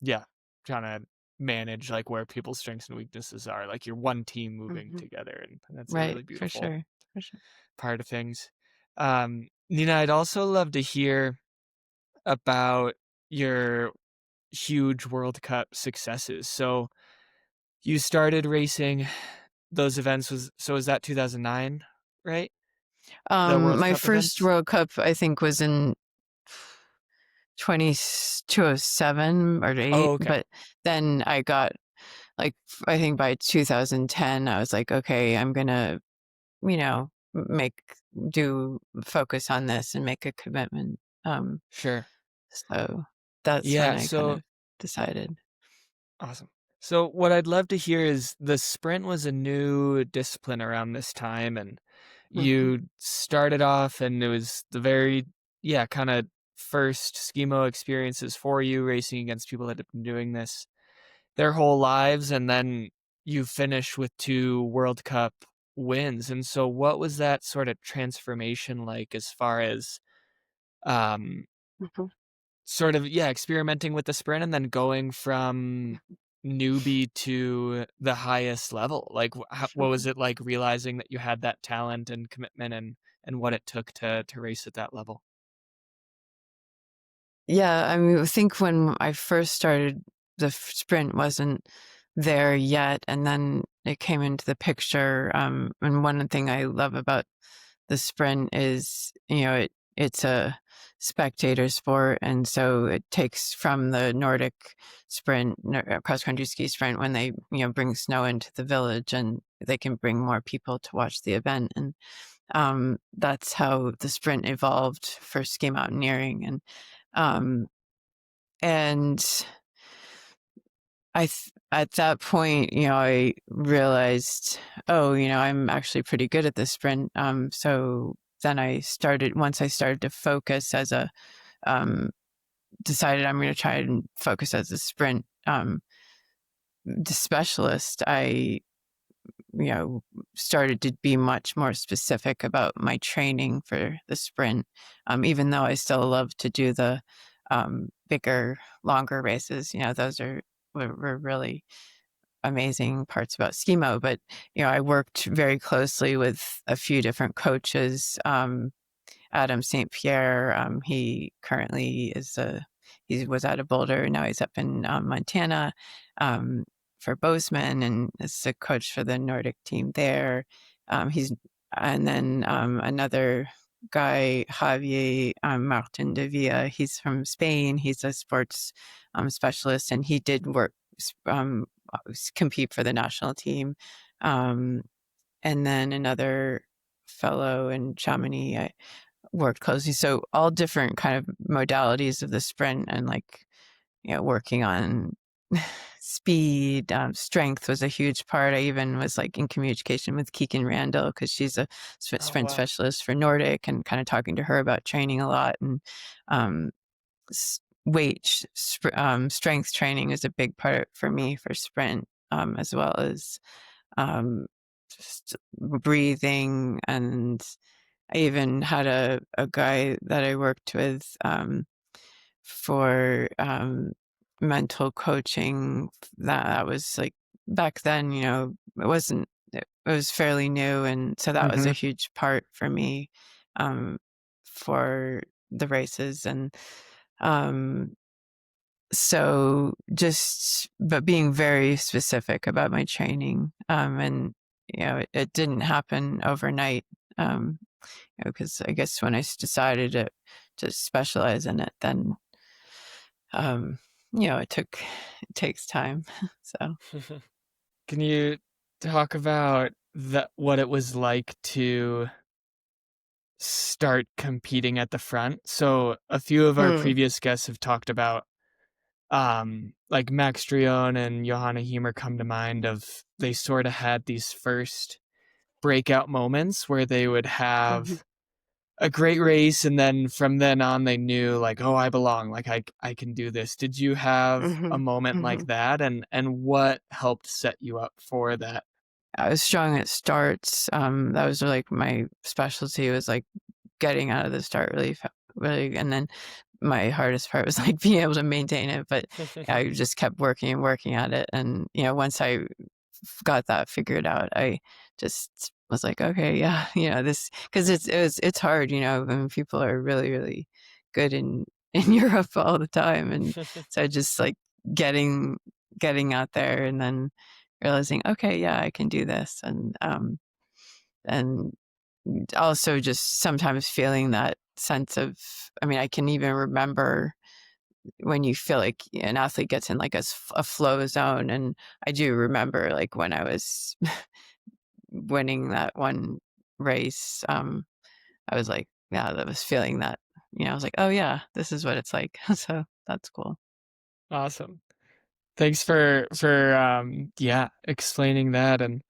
[SPEAKER 3] yeah, trying to manage like where people's strengths and weaknesses are. Like you're one team moving
[SPEAKER 2] Hmm.
[SPEAKER 3] together, and that's a
[SPEAKER 2] Right,
[SPEAKER 3] really
[SPEAKER 2] for
[SPEAKER 3] beautiful
[SPEAKER 2] sure, for sure.
[SPEAKER 3] part of things. Nina, I'd also love to hear about your huge World Cup successes. So you started racing those events was that 2009, right? The World
[SPEAKER 2] My
[SPEAKER 3] Cup
[SPEAKER 2] first
[SPEAKER 3] events?
[SPEAKER 2] World Cup, I think, was in 20, 207 or
[SPEAKER 3] Oh,
[SPEAKER 2] 8,
[SPEAKER 3] okay.
[SPEAKER 2] but then I got, like, I think by 2010, I was like, okay, I'm gonna, make focus on this and make a commitment.
[SPEAKER 3] Sure.
[SPEAKER 2] So that's when
[SPEAKER 3] Yeah,
[SPEAKER 2] I kind
[SPEAKER 3] so
[SPEAKER 2] of decided.
[SPEAKER 3] awesome. So what I'd love to hear is the sprint was a new discipline around this time, and
[SPEAKER 2] Hmm.
[SPEAKER 3] you started off and it was the very yeah, kind of first skimo experiences for you racing against people that have been doing this their whole lives, and then you finish with 2 World Cup wins. And so what was that sort of transformation like as far as um
[SPEAKER 2] Hmm.
[SPEAKER 3] sort of, yeah, experimenting with the sprint and then going from newbie to the highest level. Like, what was it like realizing that you had that talent and commitment and what it took to race at that level?
[SPEAKER 2] Yeah, I mean, I think when I first started, the sprint wasn't there yet, and then it came into the picture. And one thing I love about the sprint is, it's a spectator sport, and so it takes from the Nordic sprint, cross-country ski sprint, when they bring snow into the village, and they can bring more people to watch the event. And that's how the sprint evolved for ski mountaineering. Um, and at that point, I realized, oh, I'm actually pretty good at this sprint. So then once I started to focus as decided I'm going to try and focus as a sprint specialist, I started to be much more specific about my training for the sprint, even though I still love to do the bigger, longer races. Those were really amazing parts about SKIMO. But I worked very closely with a few different coaches. Adam St. Pierre, he currently he was out of Boulder, now he's up in Montana for Bozeman, and is the coach for the Nordic team there. And then another guy, Javier Martin de Villa, he's from Spain. He's a sports specialist, and he did compete for the national team. And then another fellow in Chamonix, I worked closely. So all different kind of modalities of the sprint, and working on speed, strength was a huge part. I even was in communication with Keegan Randall, because she's a
[SPEAKER 3] Oh,
[SPEAKER 2] sprint
[SPEAKER 3] wow.
[SPEAKER 2] specialist for Nordic, and kind of talking to her about training a lot. And um, strength training is a big part for me for sprint, as well as just breathing. And I even had a guy that I worked with for mental coaching. That was back then, it was fairly new. And so that was a
[SPEAKER 1] Hmm.
[SPEAKER 2] huge part for me for the races. And um, but being very specific about my training. And, it didn't happen overnight. Because I guess when I decided to specialize in it, then, it takes time. So,
[SPEAKER 3] Can you talk about what it was like to start competing at the front? So a few of our
[SPEAKER 2] mm,
[SPEAKER 3] previous guests have talked about like Max Drion and Johanna Heimer come to mind, of they sort of had these first breakout moments where they would
[SPEAKER 2] mhm,
[SPEAKER 3] have a great race, and then from then on they knew, like, oh, I belong, like I can do this. Did you have a
[SPEAKER 2] mhm,
[SPEAKER 3] moment like
[SPEAKER 2] mhm.
[SPEAKER 3] that, and what helped set you up for that?
[SPEAKER 2] I was strong at starts. That was my specialty, was getting out of the start really, really. And then my hardest part was being able to maintain it. But I just kept working and working at it. And, once I got that figured out, I just was like, okay, yeah, this, because it's hard, when people are really, really good in Europe all the time. And so just getting getting out there, and then realizing, okay, yeah, I can do this. And also just sometimes feeling that sense of, I mean, I can even remember when you feel like an athlete gets in a flow zone. And I do remember when I was winning that one race, I was yeah, that was feeling that, I was like, oh yeah, this is what it's like. So that's cool.
[SPEAKER 3] Awesome. Thanks for yeah, explaining that. And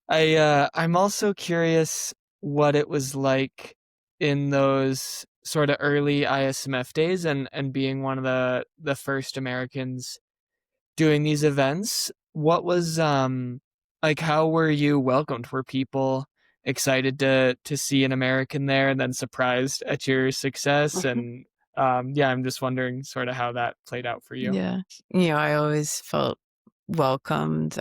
[SPEAKER 3] I'm also curious what it was like in those sort of early ISMF days, and being one of the first Americans doing these events. What was like, how were you welcomed? Were people excited to see an American there, and then surprised at your success? And yeah, I'm just wondering sort of how that played out for you.
[SPEAKER 2] Yeah. I always felt welcomed.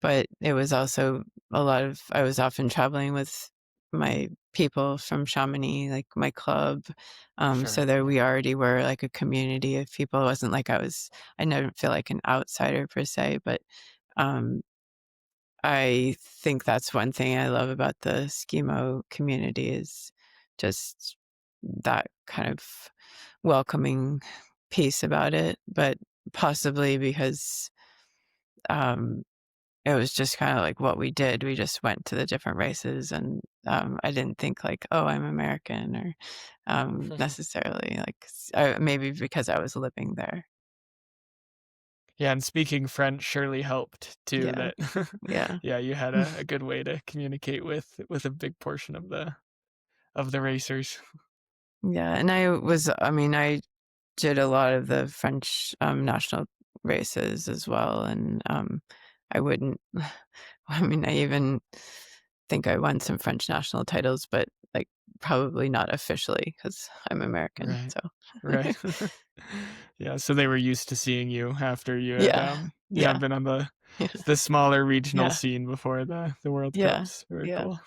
[SPEAKER 2] But it was also I was often traveling with my people from Chamonix, my club. So
[SPEAKER 3] Sure.
[SPEAKER 2] there
[SPEAKER 3] Yeah.
[SPEAKER 2] we already were a community of people. It wasn't I never feel like an outsider per se. But um, I think that's one thing I love about the SKIMO community, is just that kind of welcoming piece about it, but possibly because um, it was just kind of like what we did. We just went to the different races, and I didn't think like, oh, I'm American, or necessarily like maybe because I was living there.
[SPEAKER 3] Yeah, and speaking French surely helped too,
[SPEAKER 2] Yeah,
[SPEAKER 3] that
[SPEAKER 2] yeah,
[SPEAKER 3] yeah, you had a good way to communicate with a big portion of the racers.
[SPEAKER 2] yeah. And I mean, I did a lot of the French national races as well, and I wouldn't. I mean, I even think I won some French national titles, but like probably not officially because I'm American.
[SPEAKER 3] Right.
[SPEAKER 2] So
[SPEAKER 3] Right. Yeah, so they were used to seeing you after
[SPEAKER 2] yeah,
[SPEAKER 3] you had
[SPEAKER 2] yeah,
[SPEAKER 3] been on
[SPEAKER 2] yeah,
[SPEAKER 3] the smaller regional
[SPEAKER 2] yeah,
[SPEAKER 3] scene before the World
[SPEAKER 2] yeah,
[SPEAKER 3] Cups. Very
[SPEAKER 2] yeah.
[SPEAKER 3] cool.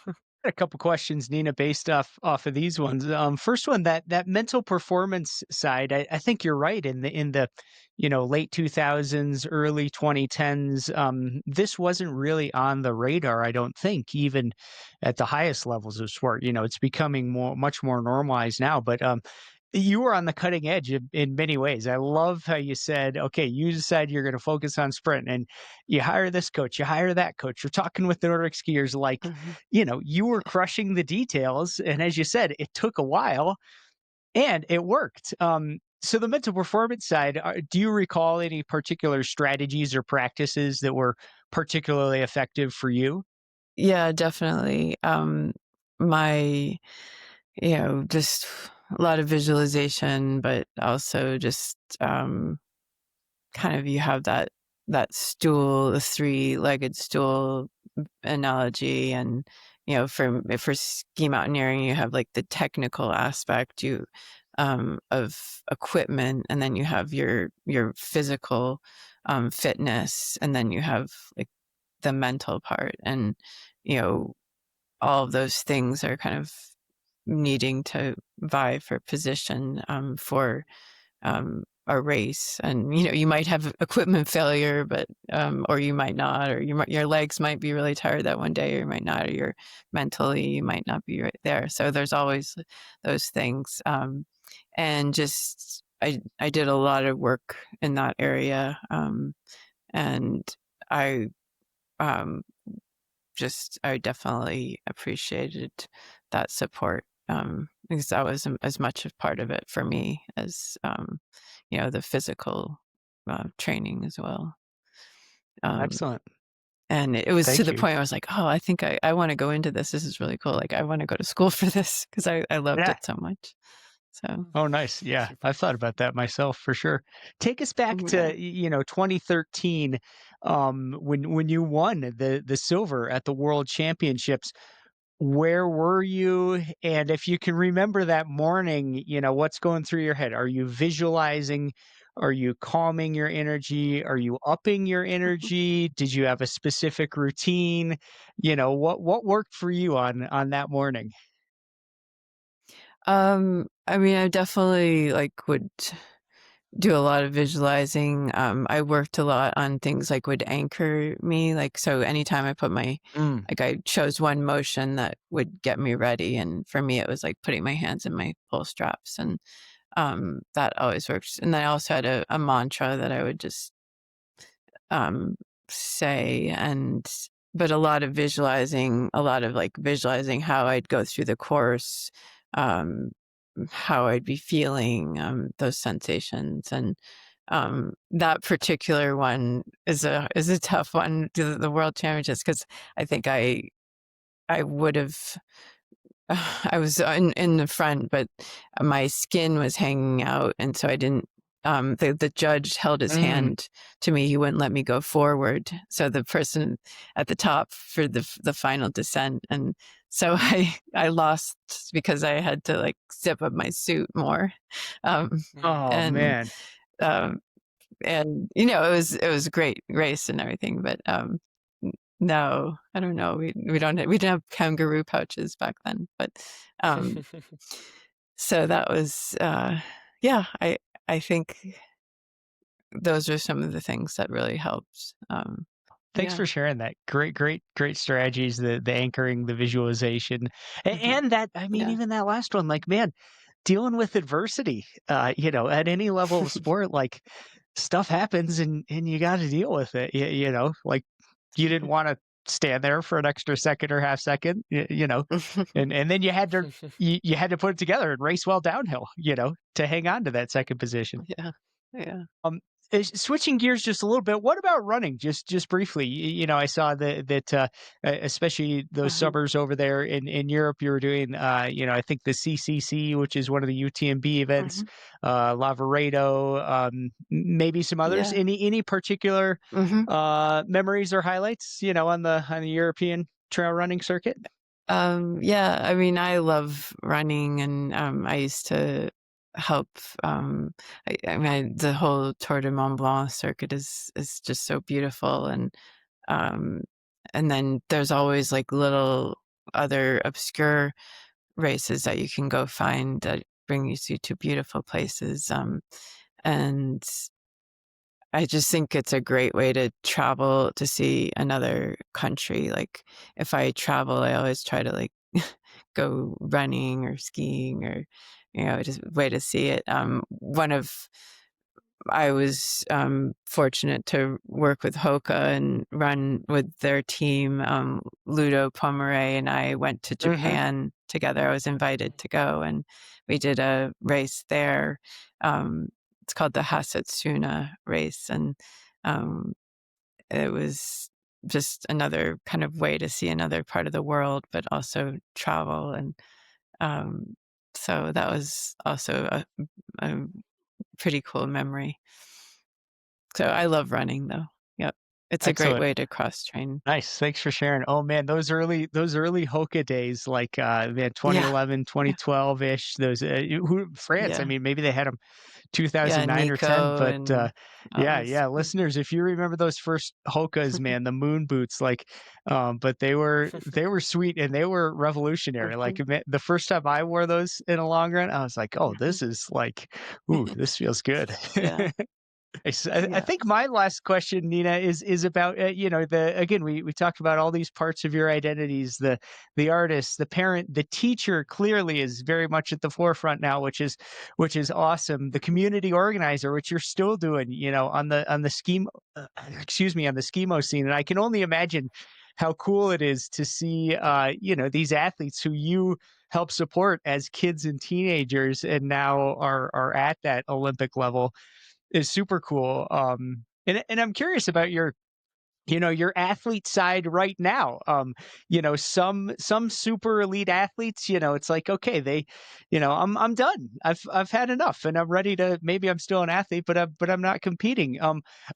[SPEAKER 1] A couple questions, Nina, based off of these ones. First one, that mental performance side, I think you're right. In the late 2000s, early 2010s, this wasn't really on the radar. I don't think, even at the highest levels of sport. It's becoming much more normalized now. But you were on the cutting edge in many ways. I love how you said, okay, you decide you're going to focus on sprint, and you hire this coach, you hire that coach. You're talking with the Nordic skiers like,
[SPEAKER 2] Mhm.
[SPEAKER 1] you were crushing the details. And as you said, it took a while and it worked. So the mental performance side, do you recall any particular strategies or practices that were particularly effective for you?
[SPEAKER 2] Yeah, definitely. My, just a lot of visualization, but also just kind of you have that stool, the three-legged stool analogy, and for ski mountaineering, you have like the technical aspect of equipment, and then you have your physical fitness, and then you have like the mental part, and you know all of those things are kind of needing to vie for position for a race. And you might have equipment failure, but or you might not, or your legs might be really tired that one day, or you might not, or you're mentally you might not be right there. So there's always those things. And just I did a lot of work in that area, and I um, I definitely appreciated that support, because that was as much a part of it for me as the physical training as well. Um,
[SPEAKER 1] Excellent.
[SPEAKER 2] and it was to
[SPEAKER 1] Thank
[SPEAKER 2] the
[SPEAKER 1] you.
[SPEAKER 2] point where I was like, oh, I think I want to go into this. This is really cool. Like, I want to go to school for this because I loved
[SPEAKER 1] Yeah.
[SPEAKER 2] it so much. So,
[SPEAKER 1] Oh, nice. Yeah,
[SPEAKER 3] Super.
[SPEAKER 1] I've thought about that myself for sure. Take us back to
[SPEAKER 2] yeah.
[SPEAKER 1] 2013, when you won the silver at the World Championships. Where were you? And if you can remember that morning, what's going through your head? Are you visualizing? Are you calming your energy? Are you upping your energy? Did you have a specific routine? What worked for you on that morning?
[SPEAKER 2] I mean, I definitely like would do a lot of visualizing. I worked a lot on things like would anchor me. Like, so anytime I put
[SPEAKER 1] Mm.
[SPEAKER 2] like I chose one motion that would get me ready. And for me, it was like putting my hands in my pull straps, and that always works. And then I also had a mantra that I would just um, say, but a lot of like visualizing how I'd go through the course, um, how I'd be feeling, those sensations. And that particular one is a tough one, to the World Championships, because I think I would have. I was in the front, but my skin was hanging out, and so I didn't. The judge held his
[SPEAKER 1] Mm.
[SPEAKER 2] hand to me; he wouldn't let me go forward. So the person at the top for the final descent, and so I lost because I had to like zip up my suit more, um,
[SPEAKER 3] Mm.
[SPEAKER 1] Oh
[SPEAKER 2] and
[SPEAKER 1] man.
[SPEAKER 2] um, it was a great race and everything, but no, I don't know. We didn't have kangaroo pouches back then, but um, so that was yeah. I think those are some of the things that really helped.
[SPEAKER 1] Thanks
[SPEAKER 2] Yeah.
[SPEAKER 1] for sharing that. Great, great, great strategies, the anchoring, the visualization.
[SPEAKER 2] Hmm.
[SPEAKER 1] And that, I mean,
[SPEAKER 2] Yeah.
[SPEAKER 1] even that last one, like, man, dealing with adversity, at any level of sport, like stuff happens and you got to deal with it. Like you didn't want to stand there for an extra second or half second, and then you had to put it together and race well downhill, to hang on to that second position.
[SPEAKER 2] Yeah. Yeah.
[SPEAKER 1] Um, Switching gears just a little bit, what about running? Just briefly, I saw especially those
[SPEAKER 2] Uh-huh.
[SPEAKER 1] summers over there in Europe, you were doing, I think the CCC, which is one of the UTMB events,
[SPEAKER 2] Mhm.
[SPEAKER 1] Lavaredo, maybe some others.
[SPEAKER 2] Yeah.
[SPEAKER 1] Any particular
[SPEAKER 2] Mhm.
[SPEAKER 1] memories or highlights, on the European trail running circuit?
[SPEAKER 2] Yeah, I mean, I love running and, I used to help, I mean, the whole Tour de Mont Blanc circuit is just so beautiful um, and then there's always, like, little other obscure races that you can go find that bring you to beautiful places, and I just think it's a great way to travel to see another country. Like, if I travel, I always try to, like, go running or skiing or, just a way to see it. I was, fortunate to work with Hoka and run with their team. Ludo Pomeray and I went to
[SPEAKER 1] Hmm.
[SPEAKER 2] Japan together. I was invited to go, and we did a race there. Um, it's called the Hasatsuna race, and, um, it was just another kind of way to see another part of the world, but also travel, and, um, so that was also a pretty cool memory. So I love running though. Yep. It's a great
[SPEAKER 1] Excellent.
[SPEAKER 2] way to cross train.
[SPEAKER 1] Nice. Thanks for sharing. Oh man, those early Hoka days, like man,
[SPEAKER 2] Yeah.
[SPEAKER 1] 2011,
[SPEAKER 2] Yeah.
[SPEAKER 1] 2012-ish, those France, I
[SPEAKER 2] Yeah.
[SPEAKER 1] mean, maybe they had them
[SPEAKER 2] Yeah.
[SPEAKER 1] 2009 or 10,
[SPEAKER 2] Nico
[SPEAKER 1] but
[SPEAKER 2] and all
[SPEAKER 1] yeah,
[SPEAKER 2] those.
[SPEAKER 1] yeah, listeners, if you remember those first Hokas, man, the moon boots, like but they were sweet and they were revolutionary. Like
[SPEAKER 2] Mhm,
[SPEAKER 1] the first time I wore those in a long run, I was like, "Oh,
[SPEAKER 2] mhm.
[SPEAKER 1] this is like ooh, this feels good."
[SPEAKER 2] Yeah.
[SPEAKER 1] I
[SPEAKER 2] Yeah.
[SPEAKER 1] think my last question, Nina, is about the again we talked about all these parts of your identities, the artist, the parent, the teacher clearly is very much at the forefront now, which is awesome. The community organizer, which you're still doing, on the scheme, excuse me, on the schemo scene, and I can only imagine how cool it is to see these athletes who you help support as kids and teenagers and now are at that Olympic level is super cool. And I'm curious about your athlete side right now. Some super elite athletes, it's like, okay, I'm done. I've had enough and I'm ready to, maybe I'm still an athlete, but I'm not competing.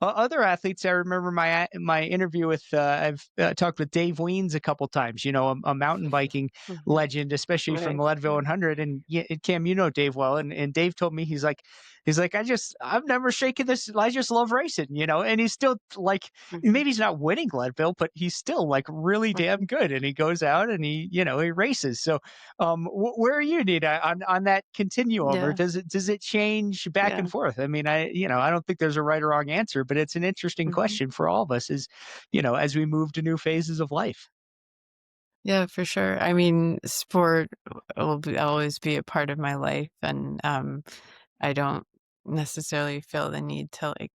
[SPEAKER 1] Other athletes, I remember my interview with, I've talked with Dave Weens a couple times, a mountain biking
[SPEAKER 2] Mhm.
[SPEAKER 1] legend, especially from
[SPEAKER 2] Right.
[SPEAKER 1] the Leadville
[SPEAKER 2] Yeah.
[SPEAKER 1] 100. And yeah, Cam, you know Dave well. And Dave told me, he's like, I've never shaken this. I just love racing, and he's still like,
[SPEAKER 2] Mhm,
[SPEAKER 1] maybe he's not winning Leadville, but he's still like really damn
[SPEAKER 2] mhm.
[SPEAKER 1] good. And he goes out and he races. So, where are you, Nina, on that continuum, or
[SPEAKER 2] Yeah.
[SPEAKER 1] does it change back and
[SPEAKER 2] Yeah.
[SPEAKER 1] forth? I mean, I don't think there's a right or wrong answer, but it's an interesting
[SPEAKER 2] Mhm.
[SPEAKER 1] question for all of us, as we move to new phases of life.
[SPEAKER 2] Yeah, for sure. I mean, sport will always be a part of my life, and, I don't necessarily feel the need to, like,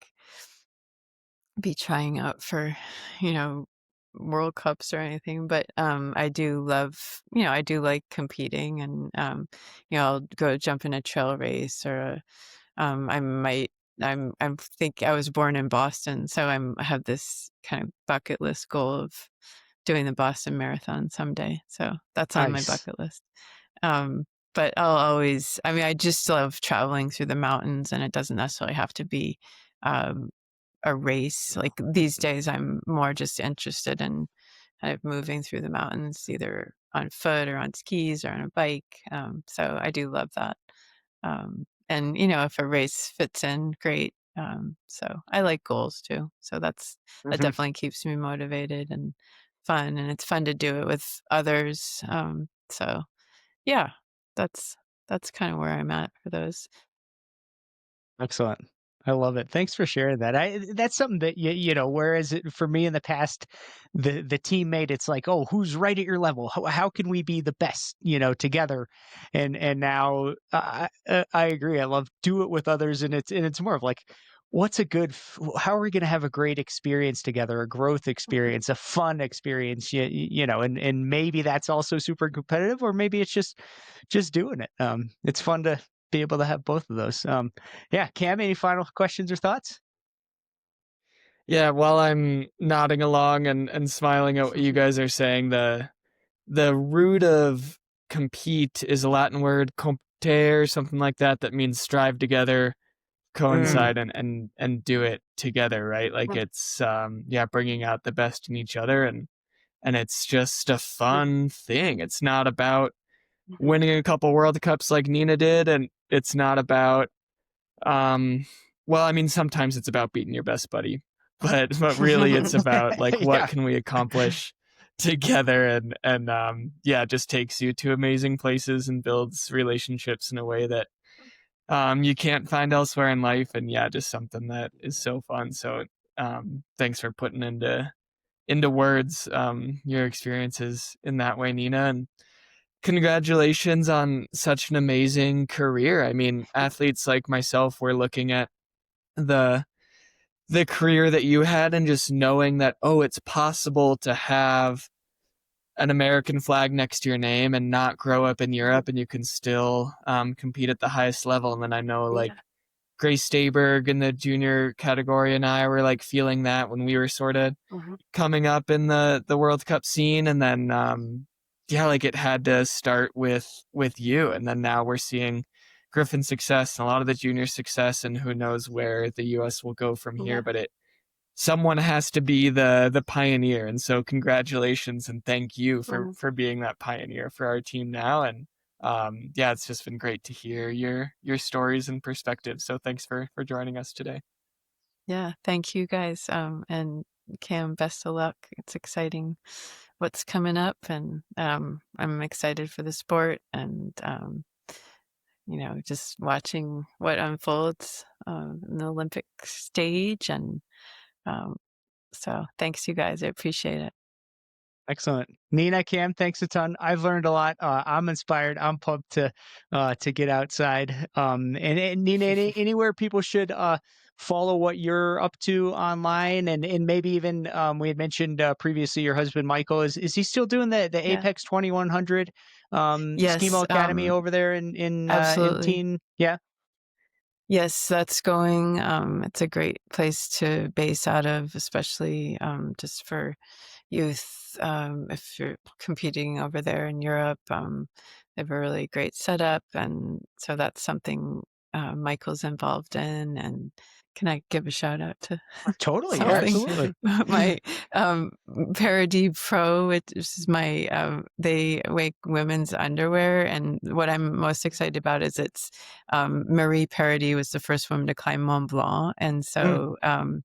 [SPEAKER 2] be trying out for, you know, World Cups or anything, but, I do love, I do like competing and, I'll go jump in a trail race or I might I was born in Boston, so I have this kind of bucket list goal of doing the Boston Marathon someday, so that's on my
[SPEAKER 1] Nice.
[SPEAKER 2] bucket list. Um, but I'll always I mean, I just love traveling through the mountains, and it doesn't necessarily have to be, um a race. Like these days, I'm more just interested in kind of moving through the mountains, either on foot or on skis or on a bike. So I do love that. And if a race fits in, great. So I like goals too. So that
[SPEAKER 1] Mhm.
[SPEAKER 2] definitely keeps me motivated and fun, and it's fun to do it with others. So yeah, that's that's kind of where I'm at for those.
[SPEAKER 1] Excellent. I love it. Thanks for sharing that. That's something that whereas for me in the past, the teammate, it's like, oh, who's right at your level? How can we be the best, together? And now I agree. I love do it with others, and it's more of like, what's a good? How are we going to have a great experience together, a growth experience, a fun experience? And maybe that's also super competitive, or maybe it's just doing it. It's fun to be able to have both of those. Yeah, Cam, any final questions or thoughts?
[SPEAKER 3] Yeah, while I'm nodding along and smiling at what you guys are saying, the root of compete is a Latin word, comptere, something like that, that means strive together,
[SPEAKER 1] Mm.
[SPEAKER 3] coincide, and do it together, right? Like it's yeah, bringing out the best in each other, and it's just a fun thing. It's not about winning a couple World Cups like Nina did, and it's not about um well, I mean sometimes it's about beating your best buddy, but really it's about like what
[SPEAKER 1] Yeah,
[SPEAKER 3] can we accomplish together, and yeah, it just takes you to amazing places and builds relationships in a way that you can't find elsewhere in life, and yeah, just something that is so fun. So thanks for putting into words your experiences in that way, Nina, and congratulations on such an amazing career. I mean, athletes like myself, we're looking at the the career that you had and just knowing that, oh, it's possible to have an American flag next to your name and not grow up in Europe, and you can still compete at the highest level. And then I know like Grace Stayberg in the junior category and I were like feeling that when we were sort of coming up in the World Cup scene, and then yeah, like it had to start with you, and then now we're seeing Griffin's success and a lot of the junior success, and who knows where the U.S. will go from here. But it someone has to be the pioneer, and so congratulations and thank you for being that pioneer for our team now. And yeah, it's just been great to hear your stories and perspectives. So thanks for joining us today.
[SPEAKER 2] Yeah, thank you guys. And Cam, best of luck. It's exciting what's coming up, and I'm excited for the sport, and just watching what unfolds in the Olympic stage. And um, so, thanks, you guys. I appreciate it.
[SPEAKER 1] excellent. Nina, Cam, thanks a ton. I've learned a lot. I'm inspired. I'm pumped to get outside. And Nina, anywhere people should follow what you're up to online, and maybe even we had mentioned previously your husband Michael, is he still doing the
[SPEAKER 2] Yeah.
[SPEAKER 1] Apex 2100 SKIMO
[SPEAKER 2] Yes.
[SPEAKER 1] Academy over there in
[SPEAKER 2] Absolutely.
[SPEAKER 1] teen? Yeah.
[SPEAKER 2] Yes, that's going. It's a great place to base out of, especially just for youth. If you're competing over there in Europe, they have a really great setup, and so that's something Michael's involved in. And can I give a shout out to
[SPEAKER 1] Totally.
[SPEAKER 3] Of
[SPEAKER 1] Yeah,
[SPEAKER 2] something?
[SPEAKER 3] course.
[SPEAKER 1] absolutely.
[SPEAKER 2] My Parady Pro, which is my they make women's underwear, and what I'm most excited about is it's Marie Parady was the first woman to climb Mont Blanc, and
[SPEAKER 1] Mm,
[SPEAKER 2] so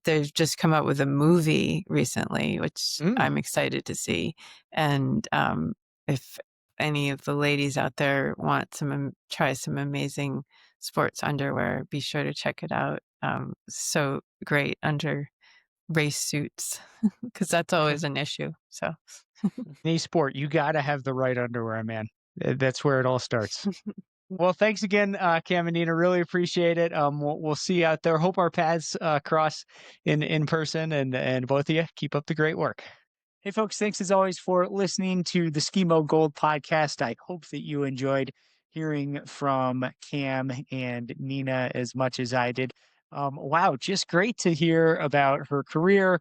[SPEAKER 2] they've just come out with a movie recently, which
[SPEAKER 1] mm.
[SPEAKER 2] I'm excited to see. And if any of the ladies out there want try some amazing sports underwear, be sure to check it out. So great under race suits, because that's always an issue. So
[SPEAKER 1] Any sport, you got to have the right underwear, man. That's where it all starts. Well, thanks again, Cam and Nina. Really appreciate it. We'll see you out there. Hope our paths cross in person, and both of you keep up the great work. Hey, folks, thanks as always for listening to the SKIMO Gold podcast. I hope that you enjoyed hearing from Cam and Nina as much as I did. Wow, just great to hear about her career,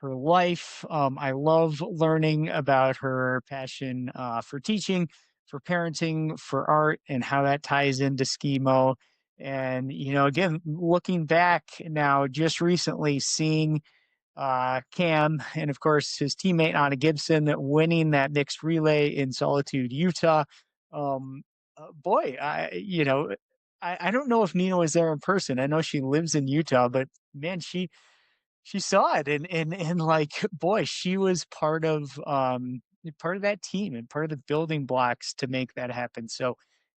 [SPEAKER 1] her life. I love learning about her passion for teaching, for parenting, for art, and how that ties into SKIMO. And, again, looking back now, just recently seeing Cam, and of course his teammate Anna Gibson winning that mixed relay in Solitude, Utah. Um, Boy, I don't know if Nina was there in person. I know she lives in Utah, but man, she saw it, and like, boy, she was part of that team and part of the building blocks to make that happen. So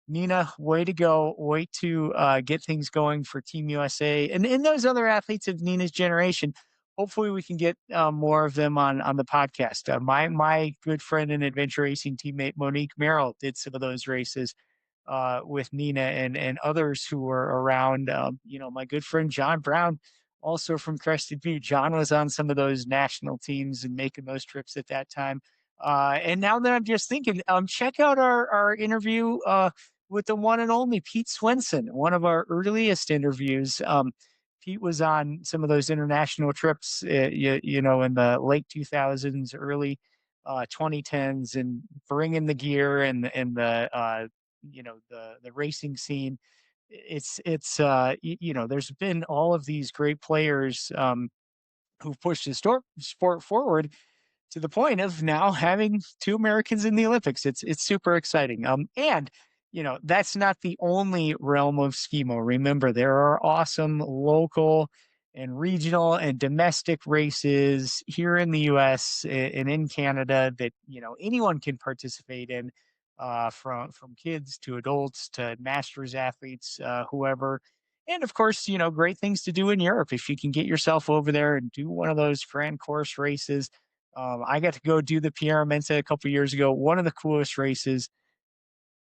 [SPEAKER 1] Nina, way to go. Way to get things going for Team USA and those other athletes of Nina's generation. Hopefully we can get more of them on the podcast. My good friend and adventure racing teammate Monique Merrill did some of those races with Nina and others who were around. My good friend John Brown, also from Crested Butte. John was on some of those national teams and making those trips at that time. And now that I'm just thinking, check out our interview with the one and only Pete Swenson, one of our earliest interviews. Pete was on some of those international trips, in the late 2000s, early 2010s, and bringing the gear and the the racing scene. There's been all of these great players who've pushed the sport forward to the point of now having two Americans in the Olympics. It's super exciting. And that's not the only realm of SKIMO. Remember, there are awesome local and regional and domestic races here in the U.S. and in Canada that anyone can participate in, from kids to adults to masters athletes, whoever. And of course, great things to do in Europe if you can get yourself over there and do one of those grand course races. I got to go do the Pierre Mensa a couple years ago. One of the coolest races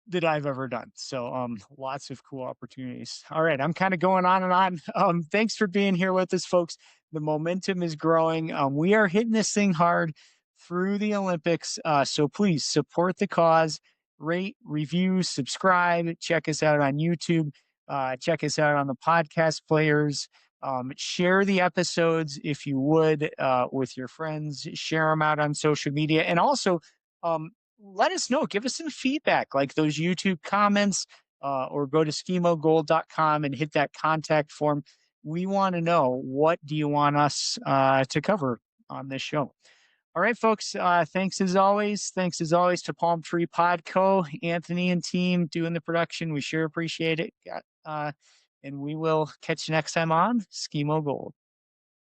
[SPEAKER 1] that I've ever done. So lots of cool opportunities. All right, I'm kind of going on and on. Thanks for being here with us, folks. The momentum is growing. We are hitting this thing hard through the Olympics. So please support the cause, rate, review, subscribe, check us out on YouTube, check us out on the podcast players. Share the episodes if you would with your friends, share them out on social media, and also um, let us know. Give us some feedback, like those YouTube comments, or go to skimogold.com and hit that contact form. We want to know, what do you want us to cover on this show? All right, folks. Thanks as always. Thanks as always to Palm Tree Podco, Anthony and team doing the production. We sure appreciate it. And we will catch you next time on SKIMO Gold.